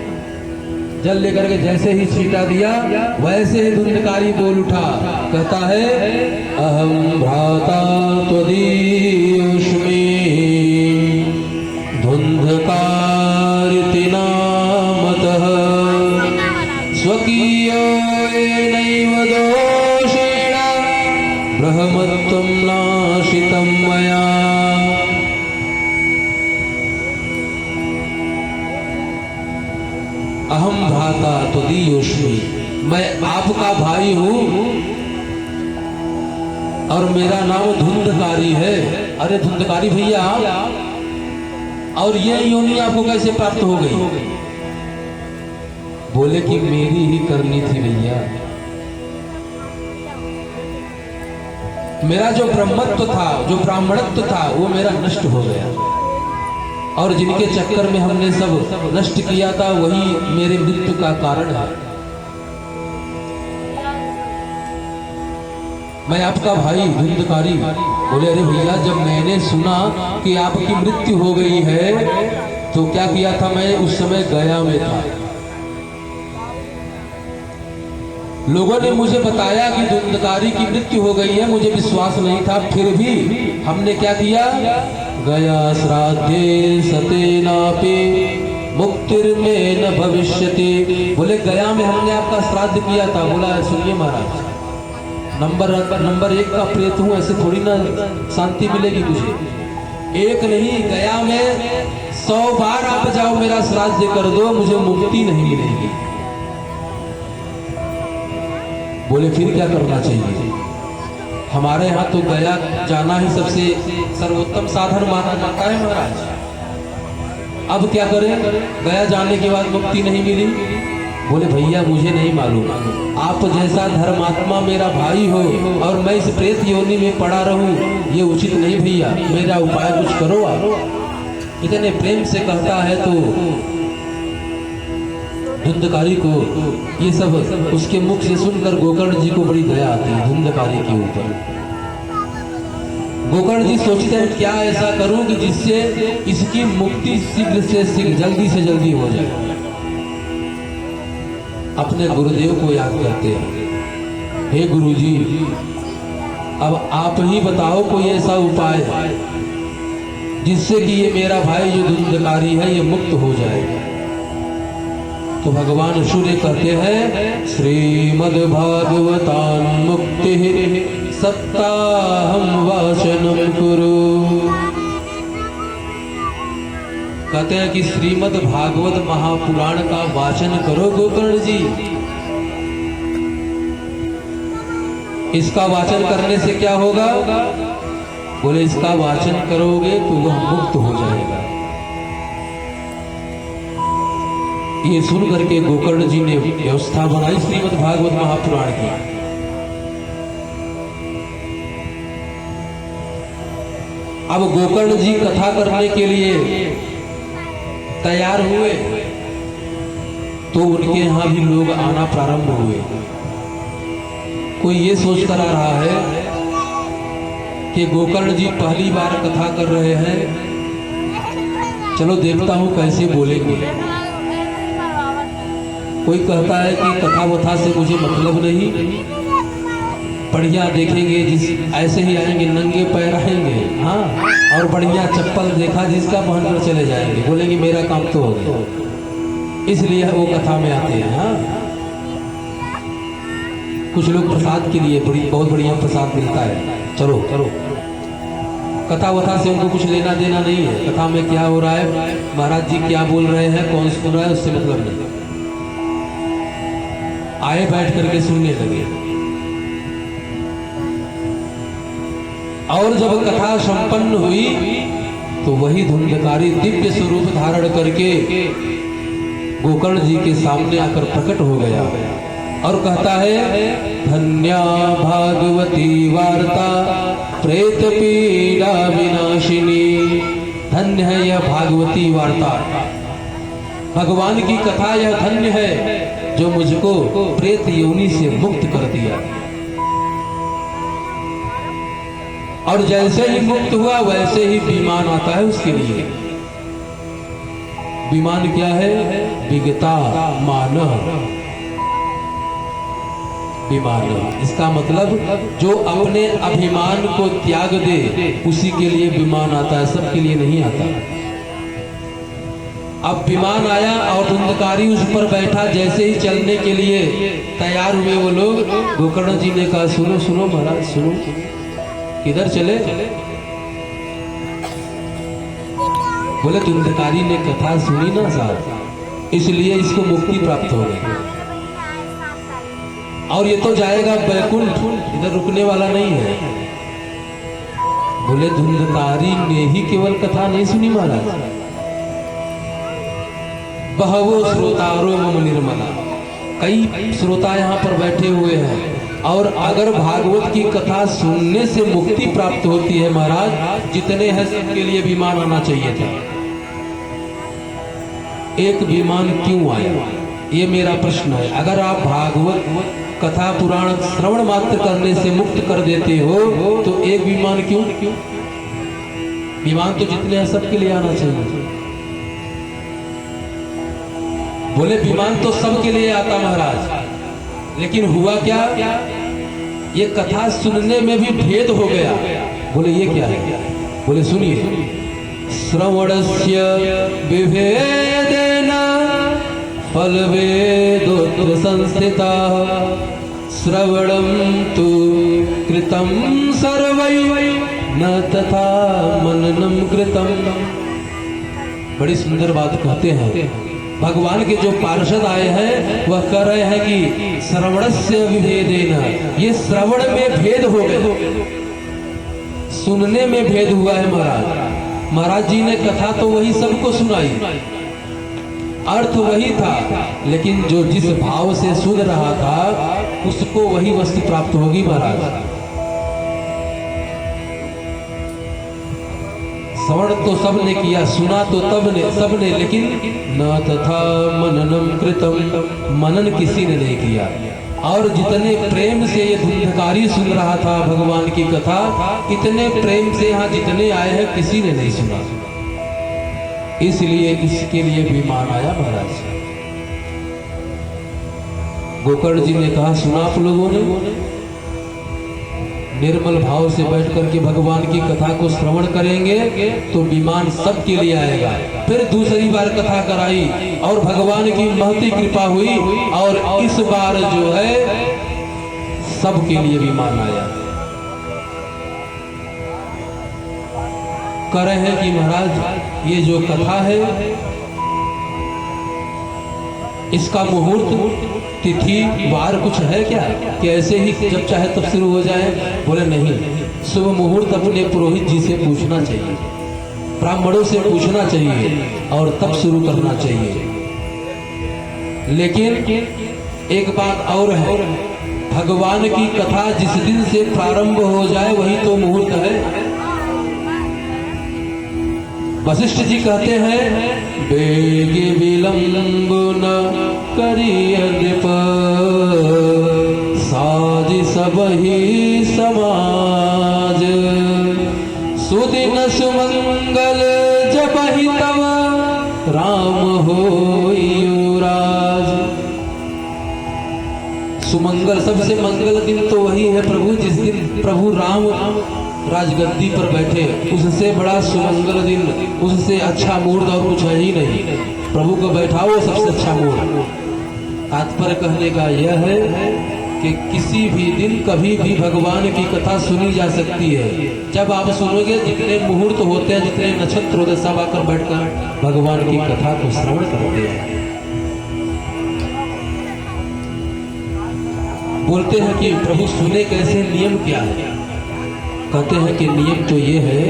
जल लेकर के जैसे ही छींटा दिया वैसे ही धुंधकारी बोल उठा, कहता है अहम भ्राता त्वदीयोऽस्मि धुंधकारिति नामतः स्वकीयो येनैव दोषेण ब्रह्मत्वं नाशितं मया। अहम भ्राता त्वदीयोऽस्मि, मैं आपका भाई हूं और मेरा नाम धुंधकारी है। अरे धुंधकारी भैया, और ये योनि आपको कैसे प्राप्त हो गई? बोले कि मेरी ही करनी थी भैया, मेरा जो ब्रह्मत्व था, जो ब्राह्मणत्व था, वो मेरा नष्ट हो गया, और जिनके चक्कर में हमने सब नष्ट किया था वही मेरे मृत्यु का कारण है। मैं आपका भाई धुंधकारी। बोले अरे भैया, जब मैंने सुना कि आपकी मृत्यु हो गई है तो क्या किया था, मैं उस समय गया में था। लोगों ने मुझे बताया कि धुंधकारी की मृत्यु हो गई है, मुझे विश्वास नहीं था, फिर भी हमने क्या किया, गया श्राद्धे सतेनापि मुक्तिर्मे न भविष्यति। बोले गया में हमने आपका श्राद्ध किया था। बोला सुनिए महाराज, नंबर 1 का प्रेत हूं, ऐसे थोड़ी ना शांति मिलेगी मुझे। एक नहीं, गया में 100 बार आप जाओ, मेरा श्राद्ध कर दो, मुझे मुक्ति नहीं मिलेगी। बोले फिर क्या करना चाहिए? हमारे यहाँ तो गया जाना ही सबसे सर्वोत्तम साधन माना जाता है महाराज। अब क्या करें, गया जाने के बाद मुक्ति नहीं मिली। बोले भैया मुझे नहीं मालूम, आप जैसा धर्मात्मा मेरा भाई हो और मैं इस प्रेत योनि में पड़ा रहूं, ये उचित नहीं भैया, मेरा उपाय कुछ करो आप। इतने प्रेम से कहता है तो धुंधकारी को ये सब उसके मुख से सुनकर गोकर्ण जी को बड़ी दया आती है धुंधकारी के ऊपर। गोकर्ण जी सोचते हैं क्या ऐसा करूं कि जिससे इसकी मुक्ति शीघ्र से शीघ्र जल्दी से जल्दी हो जाए। अपने गुरुदेव को याद करते हैं, हे गुरुजी अब आप ही बताओ कोई ऐसा उपाय जिससे कि ये मेरा भाई जो धुंधकारी है ये मुक्त हो जाए। तो भगवान सूर्य कहते हैं श्रीमद्भागवतान् मुक्ति सप्ताहं वाचनम कुरु। कहते हैं कि श्रीमद् भागवत महापुराण का वाचन करो गोकर्ण जी। इसका वाचन करने से क्या होगा? बोले इसका वाचन करोगे तो वह मुक्त हो जाएगा। ये सुन करके गोकर्ण जी ने व्यवस्था बनाई श्रीमद् भागवत महापुराण की। अब गोकर्ण जी कथा करने के लिए तैयार हुए तो उनके यहां भी लोग आना प्रारंभ हुए। कोई ये सोच कर आ रहा है कि गोकर्ण जी पहली बार कथा कर रहे हैं, चलो देखता हूं कैसे बोलेंगे। कोई कहता है कि कथा वथा से मुझे मतलब नहीं, बढ़िया देखेंगे जिस ऐसे ही आएंगे, नंगे पैर आएंगे, हाँ, और बढ़िया चप्पल देखा जिसका पहन कर चले जाएंगे, बोलेंगे मेरा काम तो हो गया। इसलिए वो कथा में आते हैं। हाँ, कुछ लोग प्रसाद के लिए बहुत बढ़िया प्रसाद मिलता है, चलो चलो। कथा वथा से उनको कुछ लेना देना नहीं है, कथा में क्या हो रहा है, महाराज जी क्या बोल रहे हैं, कौन सुन रहा है, उससे मतलब नहीं। आए बैठ करके सुनने लगे। और जब कथा संपन्न हुई तो वही धुंधकारी दिव्य स्वरूप धारण करके गोकर्ण जी के सामने आकर प्रकट हो गया और कहता है धन्या भागवती वार्ता प्रेत पीड़ा विनाशिनी। धन्य है यह भागवती वार्ता, भगवान की कथा यह धन्य है जो मुझको प्रेत योनि से मुक्त कर दिया। और जैसे ही मुक्त हुआ वैसे ही विमान आता है उसके लिए। विमान क्या है? विगता मान विमान। इसका मतलब जो अपने अभिमान को त्याग दे उसी के लिए विमान आता है, सबके लिए नहीं आता। अब विमान आया और धुंधकारी उस पर बैठा। जैसे ही चलने के लिए तैयार हुए वो लोग, गोकर्ण जी ने कहा सुनो सुनो महाराज सुनो, किधर चले? बोले धुंधकारी ने कथा सुनी ना साहब, इसलिए इसको मुक्ति प्राप्त हो गई और ये तो जाएगा बैकुंठ, इधर रुकने वाला नहीं है। बोले धुंधकारी ने ही केवल कथा नहीं सुनी महाराज, बहवो श्रोतारो मम निर्मला, कई श्रोता यहाँ पर बैठे हुए हैं। और अगर भागवत की कथा सुनने से मुक्ति प्राप्त होती है महाराज, जितने हैं सबके लिए विमान आना चाहिए था। एक विमान क्यों आया, ये मेरा प्रश्न है। अगर आप भागवत कथा पुराण श्रवण मात्र करने से मुक्त कर देते हो तो एक विमान क्यों? विमान तो जितने हैं सबके लिए आना चाहिए। बोले विमान तो सबके लिए आता महाराज, लेकिन हुआ क्या? ये कथा सुनने में भी भेद हो गया। बोले ये क्या है? बोले सुनिए, श्रवणस्य विभेदेन फलवेदोत्र संस्थिता श्रवणं तु कृतं सर्वै न तथा मननं कृतं। बड़ी सुंदर बात कहते हैं। भगवान के जो पार्षद आए हैं वह कह रहे हैं कि श्रवणस्य विभेदेन, ये श्रवण में भेद हो गए, सुनने में भेद हुआ है महाराज। महाराज जी ने कथा तो वही सबको सुनाई, अर्थ वही था, लेकिन जो जिस भाव से सुन रहा था उसको वही वस्तु प्राप्त होगी। महाराज श्रवण तो सबने किया, सुना तो सबने, लेकिन न तथा मननम कृतम, मनन किसी ने नहीं किया। और जितने प्रेम से ये धुंधकारी सुन रहा था भगवान की कथा, इतने प्रेम से यहाँ जितने आए हैं किसी ने नहीं सुना। इसलिए इसके लिए विमान आया महाराज। गोकर्ण जी ने कहा, सुना आप लोगों ने? निर्मल भाव से बैठ करके भगवान की कथा को श्रवण करेंगे तो विमान सबके लिए आएगा। फिर दूसरी बार कथा कराई और भगवान की महती कृपा हुई, और इस बार जो है सबके लिए विमान आया। कह रहे हैं कि महाराज ये जो कथा है इसका मुहूर्त तिथि वार कुछ है क्या, कि ऐसे ही जब चाहे तब शुरू हो जाए? बोले नहीं, शुभ मुहूर्त अपने पुरोहित जी से पूछना चाहिए, ब्राह्मणों से पूछना चाहिए और तब शुरू करना चाहिए। लेकिन एक बात और है, भगवान की कथा जिस दिन से प्रारंभ हो जाए वही तो मुहूर्त है। वशिष्ठ जी कहते हैं, बेगे विलंब न करिय नृप, साज सबहि समाज, सुदिन सुमंगल जपहि तव, राम होई युवराज। सुमंगल सबसे मंगल दिन तो वही है प्रभु, जिस दिन प्रभु राम राजगद्दी पर बैठे, उससे बड़ा सुमंगल दिन, उससे अच्छा मुहूर्त और कुछ है ही नहीं। प्रभु को बैठाओ सबसे अच्छा मुहूर्त। तात्पर्य कहने का यह है कि किसी भी दिन कभी भी भगवान की कथा सुनी जा सकती है। जब आप सुनोगे, जितने मुहूर्त होते हैं, जितने नक्षत्र होते, सब आकर बैठकर भगवान की कथा को श्रवण करते हैं। बोलते हैं कि प्रभु सुने कैसे, नियम क्या है? कहते हैं कि नियम तो ये है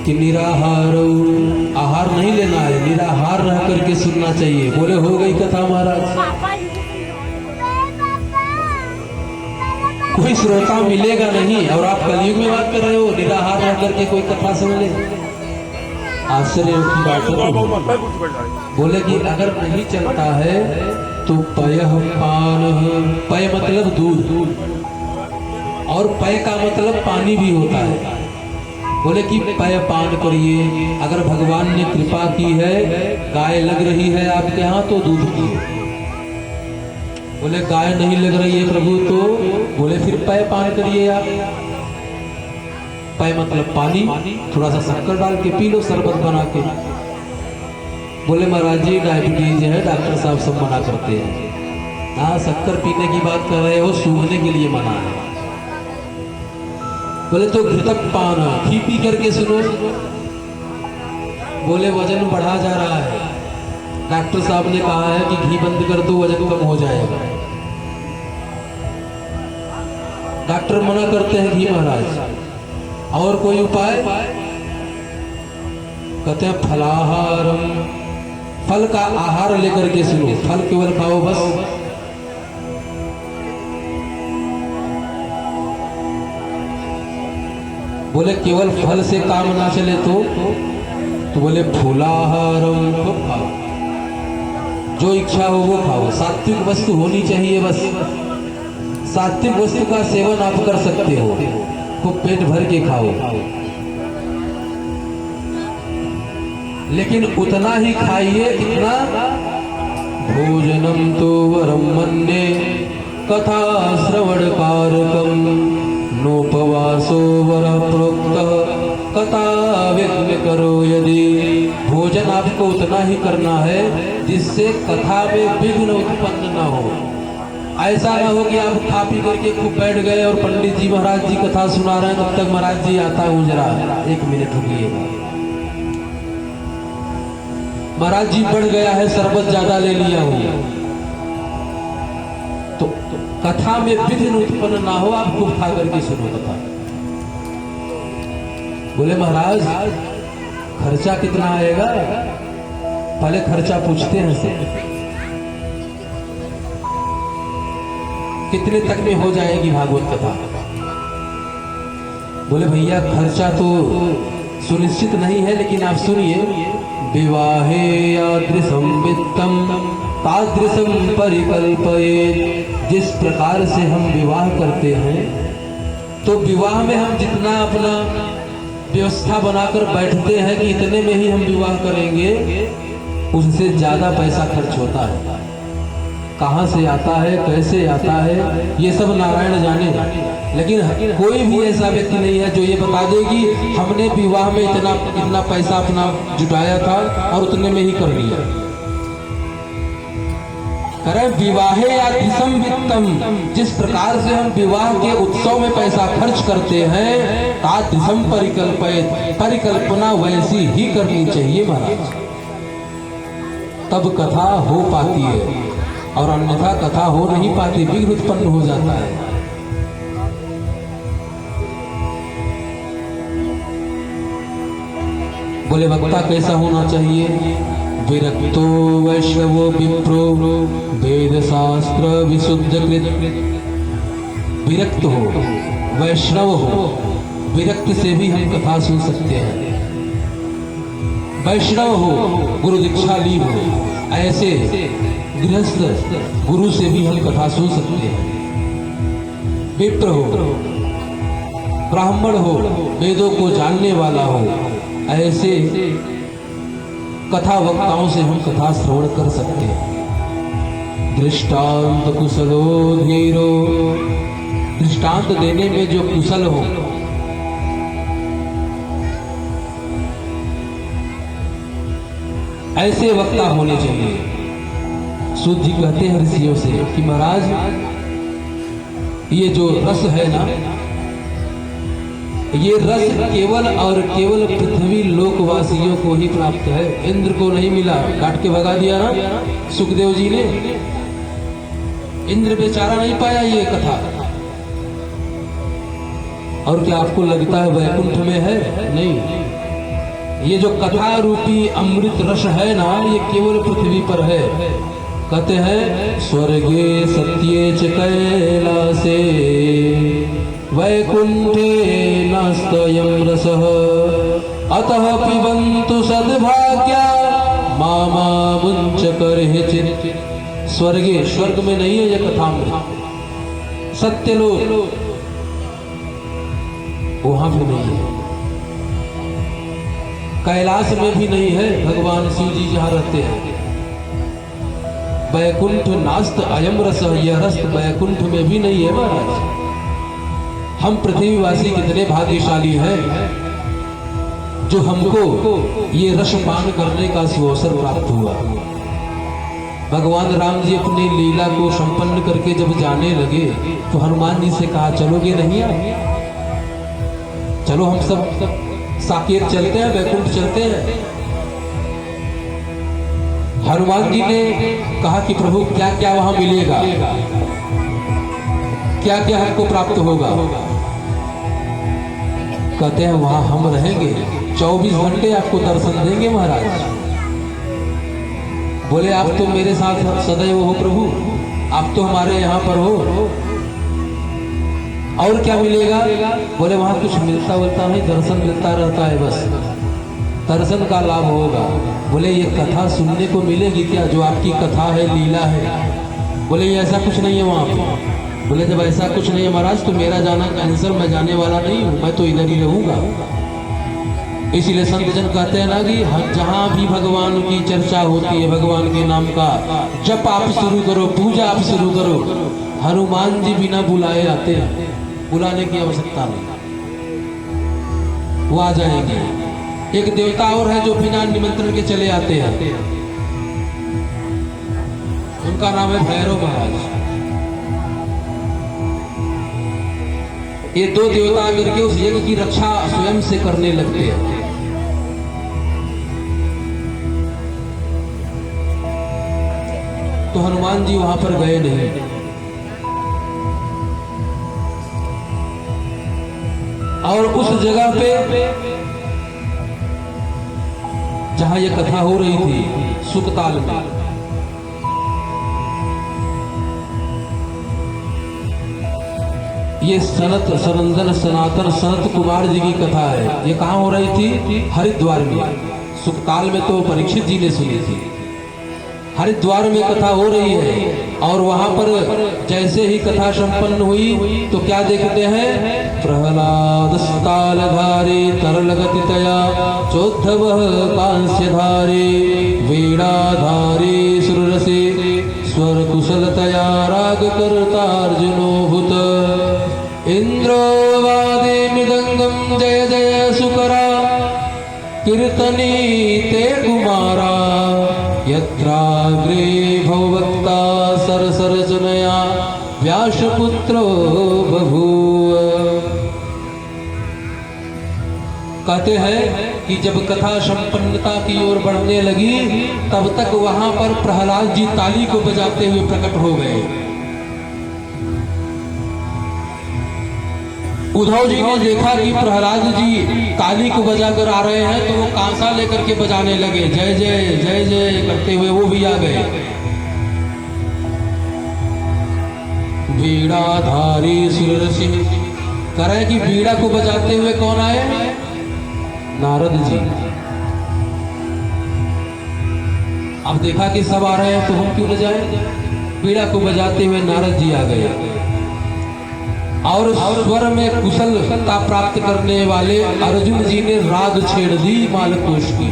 कि निराहार, आहार नहीं लेना है, निराहार रह करके सुनना चाहिए। बोले हो गई कथा महाराज? कोई श्रोता मिलेगा नहीं, और आप कलयुग में बात कर रहे हो, निराहार रह करके कोई कथा सुन ले? आश्चर्य की बात है। बोले कि अगर नहीं चलता है तो पयः पान, पय मतलब दूध, और पय का मतलब पानी भी होता है। बोले कि पय पान करिए। अगर भगवान ने कृपा की है, गाय लग रही है आपके यहाँ तो दूध पिए। बोले गाय नहीं लग रही है प्रभु, तो बोले फिर पय पान करिए आप। पय मतलब पानी, थोड़ा सा शक्कर डाल के पी लो, शरबत बना के। बोले महाराज जी डायबिटीज है, डॉक्टर साहब सब मना करते हैं। हाँ, शक्कर पीने की बात कर रहे हो, सूंघने के लिए मना है। बोले तो घृतक पान, घी पी करके सुनो। बोले वजन बढ़ा जा रहा है, डॉक्टर साहब ने कहा है कि घी बंद कर दो, वजन कम हो जाएगा। डॉक्टर मना करते हैं घी महाराज। और कोई उपाय? कहते हैं फलाहारम, फल का आहार लेकर के सुनो, फल केवल खाओ बस। बोले केवल फल से काम ना चले तो बोले फूलाहारम, खूब खाओ, जो इच्छा हो वो खाओ, सात्विक वस्तु होनी चाहिए बस। सात्विक वस्तु का सेवन आप कर सकते हो, खूब पेट भर के खाओ, लेकिन उतना ही खाइए इतना। भोजनम तो वरम मन्ये कथा श्रवण कारकम, नोपवासो वर प्रोक्त कथा विघ्न करो यदि। भोजन आपको उतना ही करना है जिससे कथा में विघ्न उत्पन्न ना हो। ऐसा ना हो कि आप खा पी करके खूब बैठ गए और पंडित जी महाराज जी कथा सुना रहे हैं, तब तक महाराज जी आता हूँ जरा 1 मिनट रुकिएगा। महाराज जी बढ़ गया है, शरबत ज्यादा ले लिया हूँ, तो कथा में विघ्न उत्पन्न ना हो, आप खूब खा करके सुनो कथा। बोले महाराज खर्चा कितना आएगा, पहले खर्चा पूछते हैं से कितने तक में हो जाएगी भागवत कथा। बोले भैया खर्चा तो सुनिश्चित नहीं है, लेकिन आप सुनिए, विवाहे यादृशं वित्तम तादृशं परिकल्पयेत्। जिस प्रकार से हम विवाह करते हैं, तो विवाह में हम जितना अपना व्यवस्था बनाकर बैठते हैं कि इतने में ही हम विवाह करेंगे, उससे ज्यादा पैसा खर्च होता है। कहाँ से आता है, कैसे आता है, ये सब नारायण जाने। लेकिन कोई भी ऐसा व्यक्ति नहीं है जो ये बता दे कि हमने विवाह में इतना पैसा अपना जुटाया था और उतने में ही कर लिया। करें विवाहे या दिसम वित्तम, जिस प्रकार से हम विवाह के उत्सव में पैसा खर्च करते हैं, तादृशम परिकल्पयेत्, परिकल्पना वैसी ही करनी चाहिए महाराज, तब कथा हो पाती है, और अन्यथा कथा हो नहीं पाती, विघ्न उत्पन्न हो जाता है। बोले वक्ता कैसा होना चाहिए, विरक्तो वैष्णवो विप्रो वेद शास्त्र विशुद्ध कृत। विरक्त हो, वैष्णव हो, विरक्त से भी हम कथा सुन सकते हैं। वैष्णव हो, गुरु दीक्षा ली हो, ऐसे गृहस्थ गुरु से भी हम कथा सुन सकते हैं। विप्र हो, ब्राह्मण हो, वेदों को जानने वाला हो, ऐसे कथा वक्ताओं से हम कथा श्रवण कर सकते हैं। दृष्टांत कुशलो धीरो, दृष्टांत देने में जो कुशल हो, ऐसे वक्ता होने चाहिए। सूत जी कहते हैं ऋषियों से कि महाराज ये जो रस है ना, ये रस केवल और केवल पृथ्वी लोकवासियों को ही प्राप्त है, इंद्र को नहीं मिला। काट के भगा दिया ना सुखदेव जी ने, इंद्र बेचारा नहीं पाया ये कथा। और क्या आपको लगता है वैकुंठ में है? नहीं, ये जो कथा रूपी अमृत रस है ना, ये केवल पृथ्वी पर है। कहते हैं स्वर्गे सत्ये च कैलासे वैकुंठे नास्त्ययं रसः अतः पिबन्तु सद्भाग्या मामुञ्च करहिचित्। स्वर्गे, स्वर्ग में नहीं है ये कथामृत, सत्यलोक वहां भी नहीं है, कैलाश में भी नहीं है। भगवान शिव जी जहाँ रहते हैं, वैकुंठ नास्त अयम रस, यह रस वैकुंठ में भी नहीं है महाराज। हम पृथ्वीवासी कितने भाग्यशाली हैं जो हमको ये रस पान करने का सुअवसर प्राप्त हुआ। भगवान राम जी अपनी लीला को संपन्न करके जब जाने लगे, तो हनुमान जी से कहा चलोगे नहीं आप? चलो हम सब साकेत चलते हैं, वैकुंठ चलते हैं। हनुमान जी ने कहा कि प्रभु क्या क्या वहां मिलेगा, क्या क्या हमको प्राप्त होगा? कहते हैं वहां हम रहेंगे, 24 घंटे आपको दर्शन देंगे महाराज। बोले आप तो मेरे साथ सदैव हो प्रभु, आप तो हमारे यहाँ पर हो, और क्या मिलेगा? बोले वहां कुछ मिलता बोलता नहीं, दर्शन मिलता रहता है, बस दर्शन का लाभ होगा। बोले ये कथा सुनने को मिलेगी क्या, जो आपकी कथा है, लीला है? बोले ये ऐसा कुछ नहीं है वहां पे। बोले जब ऐसा कुछ नहीं है महाराज, तो मेरा जाना कैंसर, मैं जाने वाला नहीं हूं, मैं तो इधर ही रहूंगा। इसीलिए संत जन कहते हैं ना कि जहां भी भगवान की चर्चा होती है, भगवान के नाम का जप आप शुरू करो, पूजा आप शुरू करो। हनुमान जी बिना बुलाए आते हैं, बुलाने की आवश्यकता नहीं, वो आ जाएंगे। एक देवता और है जो बिना निमंत्रण के चले आते हैं, उनका नाम है भैरव महाराज। ये दो देवता आकर के उस यज्ञ की रक्षा स्वयं से करने लगते हैं। तो हनुमान जी वहां पर गए नहीं। और उस जगह पे जहां ये कथा हो रही थी सुकताल में। ये सनत सनंदन सनातन सनत कुमार जी की कथा है। ये कहाँ हो रही थी? हरिद्वार में। सुकताल में तो परीक्षित जी ने सुनी थी, हरिद्वार में कथा हो रही है। और वहां पर जैसे ही कथा संपन्न हुई तो क्या देखते हैं? प्रहलाद तालधारी तरलगति तया चोद्धव कांस्यधारी वीणाधारी सुररसे स्वर कुशलतया राग करतार्जुनो भूत इंद्रो वादे मृदंगम जय जय सुकरा कीर्तनी ते कुमारा यत्राग्रे भवभक्ता सरसरचनया व्यासपुत्रो बभूव। कहते हैं कि जब कथा संपन्नता की ओर बढ़ने लगी तब तक वहां पर प्रहलाद जी ताली को बजाते हुए प्रकट हो गए। उद्धव जी ने देखा कि प्रहलाद जी ताली को बजाकर आ रहे हैं तो वो कांसा लेकर के बजाने लगे, जय जय जय जय करते हुए वो भी आ गए। वीणाधारी सुररसी करे कि वीणा को बजाते हुए कौन आए? नारद जी। अब देखा कि सब आ रहे हैं तो हम क्यों न जाए? वीणा को बजाते हुए नारद जी आ गए और स्वर में कुशलता प्राप्त करने वाले अर्जुन जी ने राग छेड़ दी मालकोश की।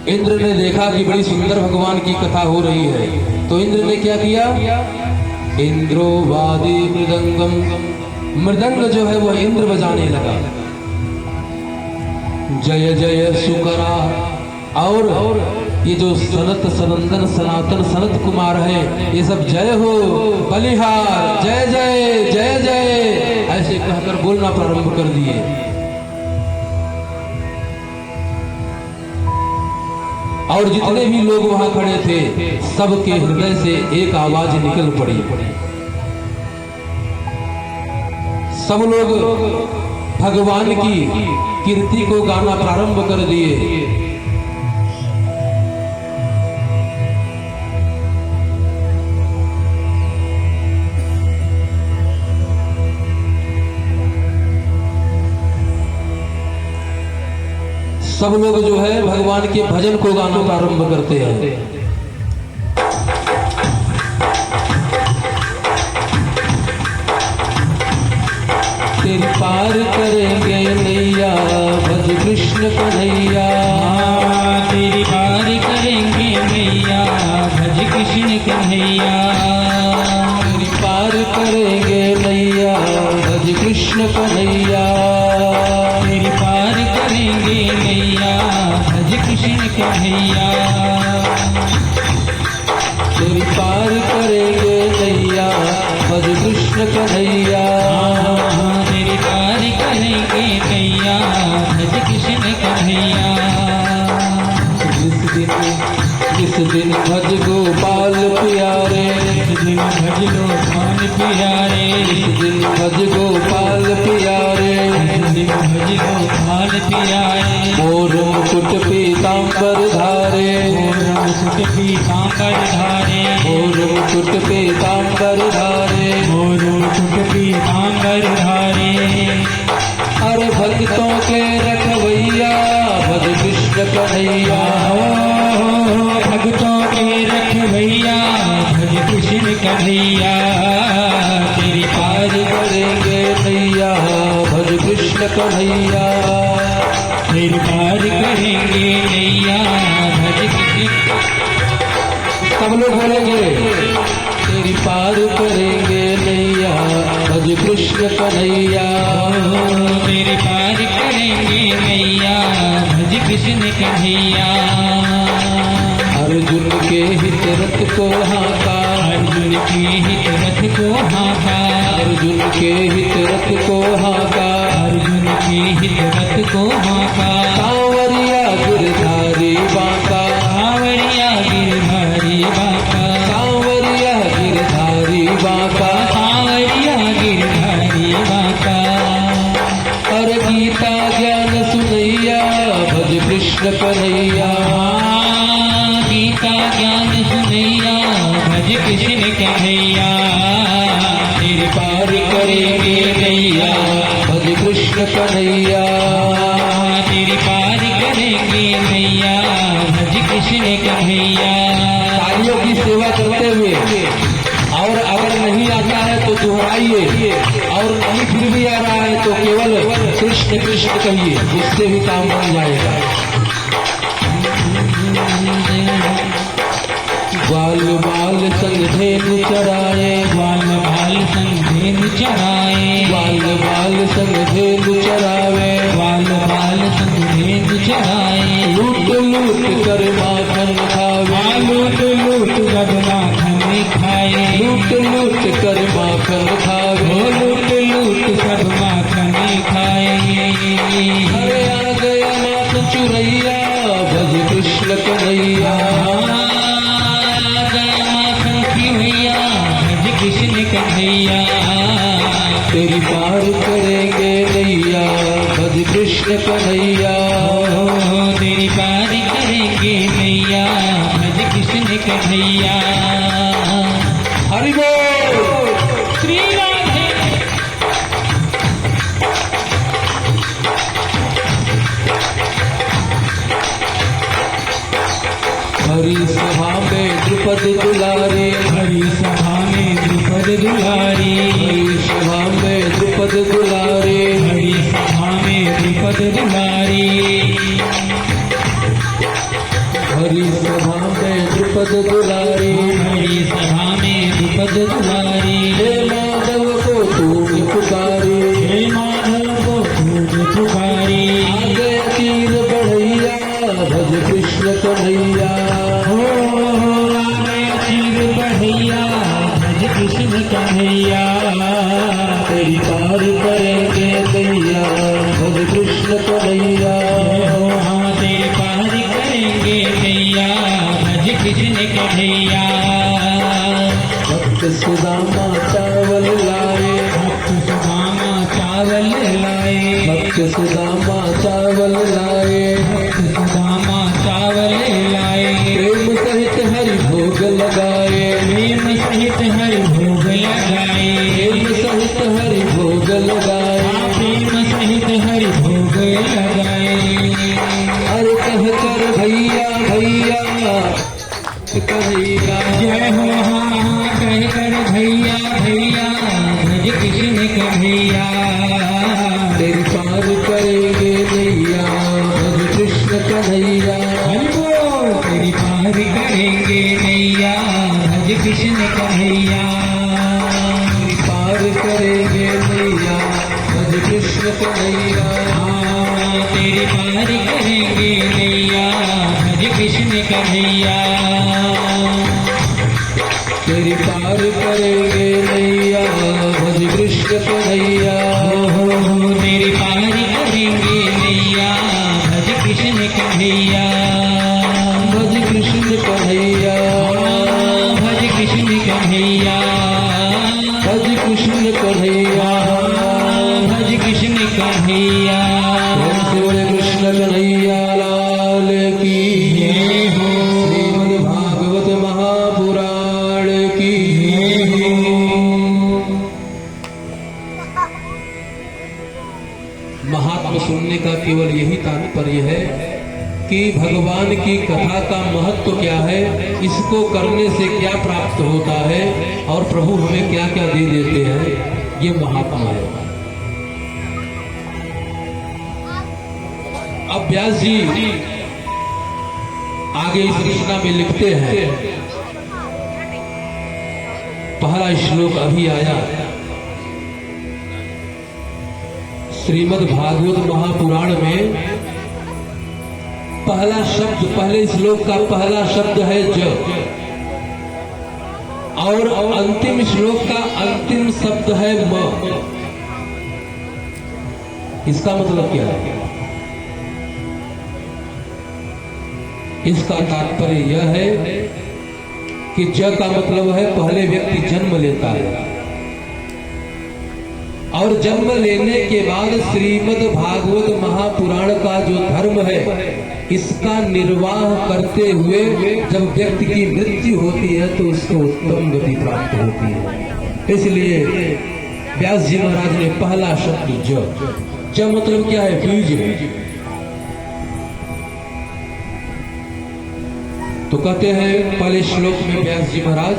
इंद्र ने देखा कि बड़ी सुंदर भगवान की कथा हो रही है तो इंद्र ने क्या किया? इंद्रो वादी मृदंगम, मृदंग जो है वह इंद्र बजाने लगा। जय जय सुकरा। और ये जो सनत सनंदन सनातन सनत कुमार है ये सब जय हो बलिहार जय जय जय जय ऐसे कहकर बोलना प्रारंभ कर दिए। और जितने भी लोग वहां खड़े थे सबके हृदय से एक आवाज निकल पड़ी। सब लोग भगवान की कीर्ति को गाना प्रारंभ कर दिए। सब लोग जो है भगवान के भजन को गाना प्रारंभ करते हैं। तेरी पार करेंगे नैया भज कृष्ण कन्हैया। तेरी पार करेंगे नैया भज कृष्ण कन्हैया। तेरी पार करेंगे नैया भज कृष्ण कन्हैया। तेरी पार करेंगे नैया भज कृष्ण कन्हैया। तेरी पार करेंगे नैया भज कृष्ण कन्हैया। तेरी पार करेंगे नैया भज कृष्ण कन्हैया। जिस दिन भज गोपाल प्यारे, जिस दिन भज गोपाल प्यारे, जिस दिन भज गोपाल प्यारे, जिस दिन भज गोपाल प्यारे। मोर मुकुट पीतांबर धारे, मोर मुकुट पीतांबर धारे, मोर मुकुट पीतांबर धारे, मोर मुकुट पीतांबर धारे। अरे भक्तों के रखवैया भज कृष्ण कन्हैया। भक्तों के रखवैया भज कृष्ण कन्हैया। तेरी पार करेंगे नैया भज कृष्ण कन्हैया। तेरी पार करेंगे नैया भज कृष्ण। सब लोग बोलेंगे तेरी पार करेंगे नैया भज कृष्ण कन्हैया। तेरी पार करेंगे नैया भज कृष्ण कन्हैया। अर्जुन के हित रथ को हाका, अर्जुन के हित रथ को हाका, अर्जुन के हित रथ को हाका, अर्जुन के हित रथ को हाका। कांवरिया गिरधारी बांका, कांवरिया गिरधारी बांका, कांवरिया गिरधारी बांका, कांवरिया गिरधारी बांका। और गीता ज्ञान ज्ञान सुनैया भज कृष्ण कन्हैया तेरी पार करेंगे नैया भज कृष्ण कन्हैया तेरी पार करेंगे नैया भज कृष्ण कन्हैया। तालियों की सेवा करते हुए और अगर नहीं आता है तो दोहराइए और नहीं फिर भी आ रहा है तो केवल कृष्ण कृष्ण कहिए, उससे भी काम बन जाएगा। बाल बाल संग धेनु चराए बाल बाल संग धेनु चराए बाल बाल संग धेनु चरावे बाल बाल संग धेनु चराए लूट लूट कर माखन खावे लूट लूट जब माखन खाए लूट लूट कर माखन खावे लूट लूट सब माखन खाए। अरे आ गया माखन चुरैया भज कृष्ण कन्हैया भज कृष्ण कन्हैया तेरी पार करेंगे नैया भज कृष्ण कन्हैया तेरी पार करेंगे नैया भज कृष्ण कन्हैया। हरि बोल श्री राधे हरि सभा में द्रुपद दुलारी हरि सभा में द्रुपद दुलारी हरि सभा में द्रुपद दुलारी हरि सभा में द्रुपद दुलारी हरि सभा में द्रुपद दुलारी हरि सभा में द्रुपद दुलारी हे माधव को तूने पुकारी हे माधव को तूने पुकारी आगे तीर बढ़ैया भज कृष्ण कन्हैया चीर बढ़ैया भज कृष्ण कन्हैया तेरी पार करेंगे नैया भज कृष्ण कन्हैया हाँ तेरी पार करेंगे नैया भज कृष्ण कन्हैया। भक्त सुदामा चावल लाए भक्त सुदामा चावल लाए भक्त सुदामा चावल लाए भक्त सुदामा चावल लाए प्रेम सहित हरि भोग लगाए प्रेम सहित हरि भोग लगाए प्रेम सहित हरि भोग लगाए प्रेम सहित हरि भोग लगाए। अरे कह कर भैया भैया कन्हैया जय हो हाँ कह कर भैया भैया भज कृष्ण कन्हैया तेरी पार करेंगे नैया भज कृष्ण कन्हैया हरि बोल तेरी पार करेंगे नैया भज कृष्ण कन्हैया तेरी पार करेंगे नैया भज कृष्ण कन्हैया हाँ तेरी पार करेंगे नैया भज कृष्ण कन्हैया तेरी पार करेंगे नैया भज कृष्ण कन्हैया तेरी पार करेंगे नैया भज कृष्ण कन्हैया भज कृष्ण कन्हैया भज कृष्ण कन्हैया भज कृष्ण कन्हैया भज कृष्ण कन्हैया। बोले कृष्ण कन्हैया लाल की जय हो श्रीमद् भागवत महापुराण की महात्मा सुनने का केवल यही तात्पर्य है कि भगवान की कथा का महत्व क्या है, इसको करने से क्या प्राप्त होता है और प्रभु हमें क्या क्या दे देते हैं, ये महात्मा है। अब व्यास जी आगे इस रचना में लिखते हैं, पहला श्लोक अभी आया। श्रीमद् भागवत महापुराण में पहला शब्द, पहले श्लोक का पहला शब्द है ज, और अंतिम श्लोक का अंतिम शब्द है म। इसका मतलब क्या है? इसका तात्पर्य यह है कि ज का मतलब है पहले व्यक्ति जन्म लेता है, और जन्म लेने के बाद श्रीमद् भागवत महापुराण का जो धर्म है, इसका निर्वाह करते हुए जब व्यक्ति की मृत्यु होती है तो उसको उत्तम गति प्राप्त होती है। इसलिए व्यास जी महाराज ने पहला शब्द ज मतलब क्या है? बीज है। तो कहते हैं पहले श्लोक में व्यास जी महाराज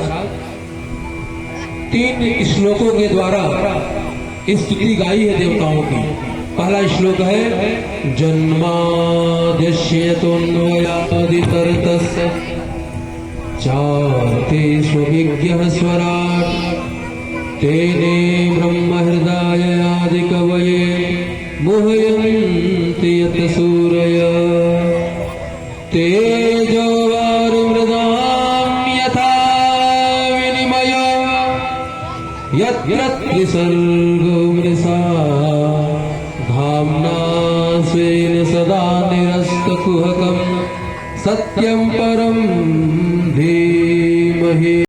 3 श्लोकों के द्वारा स्तुति गाई है देवताओं की। पहला श्लोक है जन्माद्यस्यतोऽन्वयादितरतस्य चार्तेषु विज्ञः स्वराट् तेने ब्रह्महृदायादिकवये मुह्यन्ति यत् सूरयः तेजो वारिमृदां यथा विनिमयो यत्र त्रिसर्गो मृषा धाम्ना स्वेन सदा निरस्तकुहकं सत्यं परं धीमहि।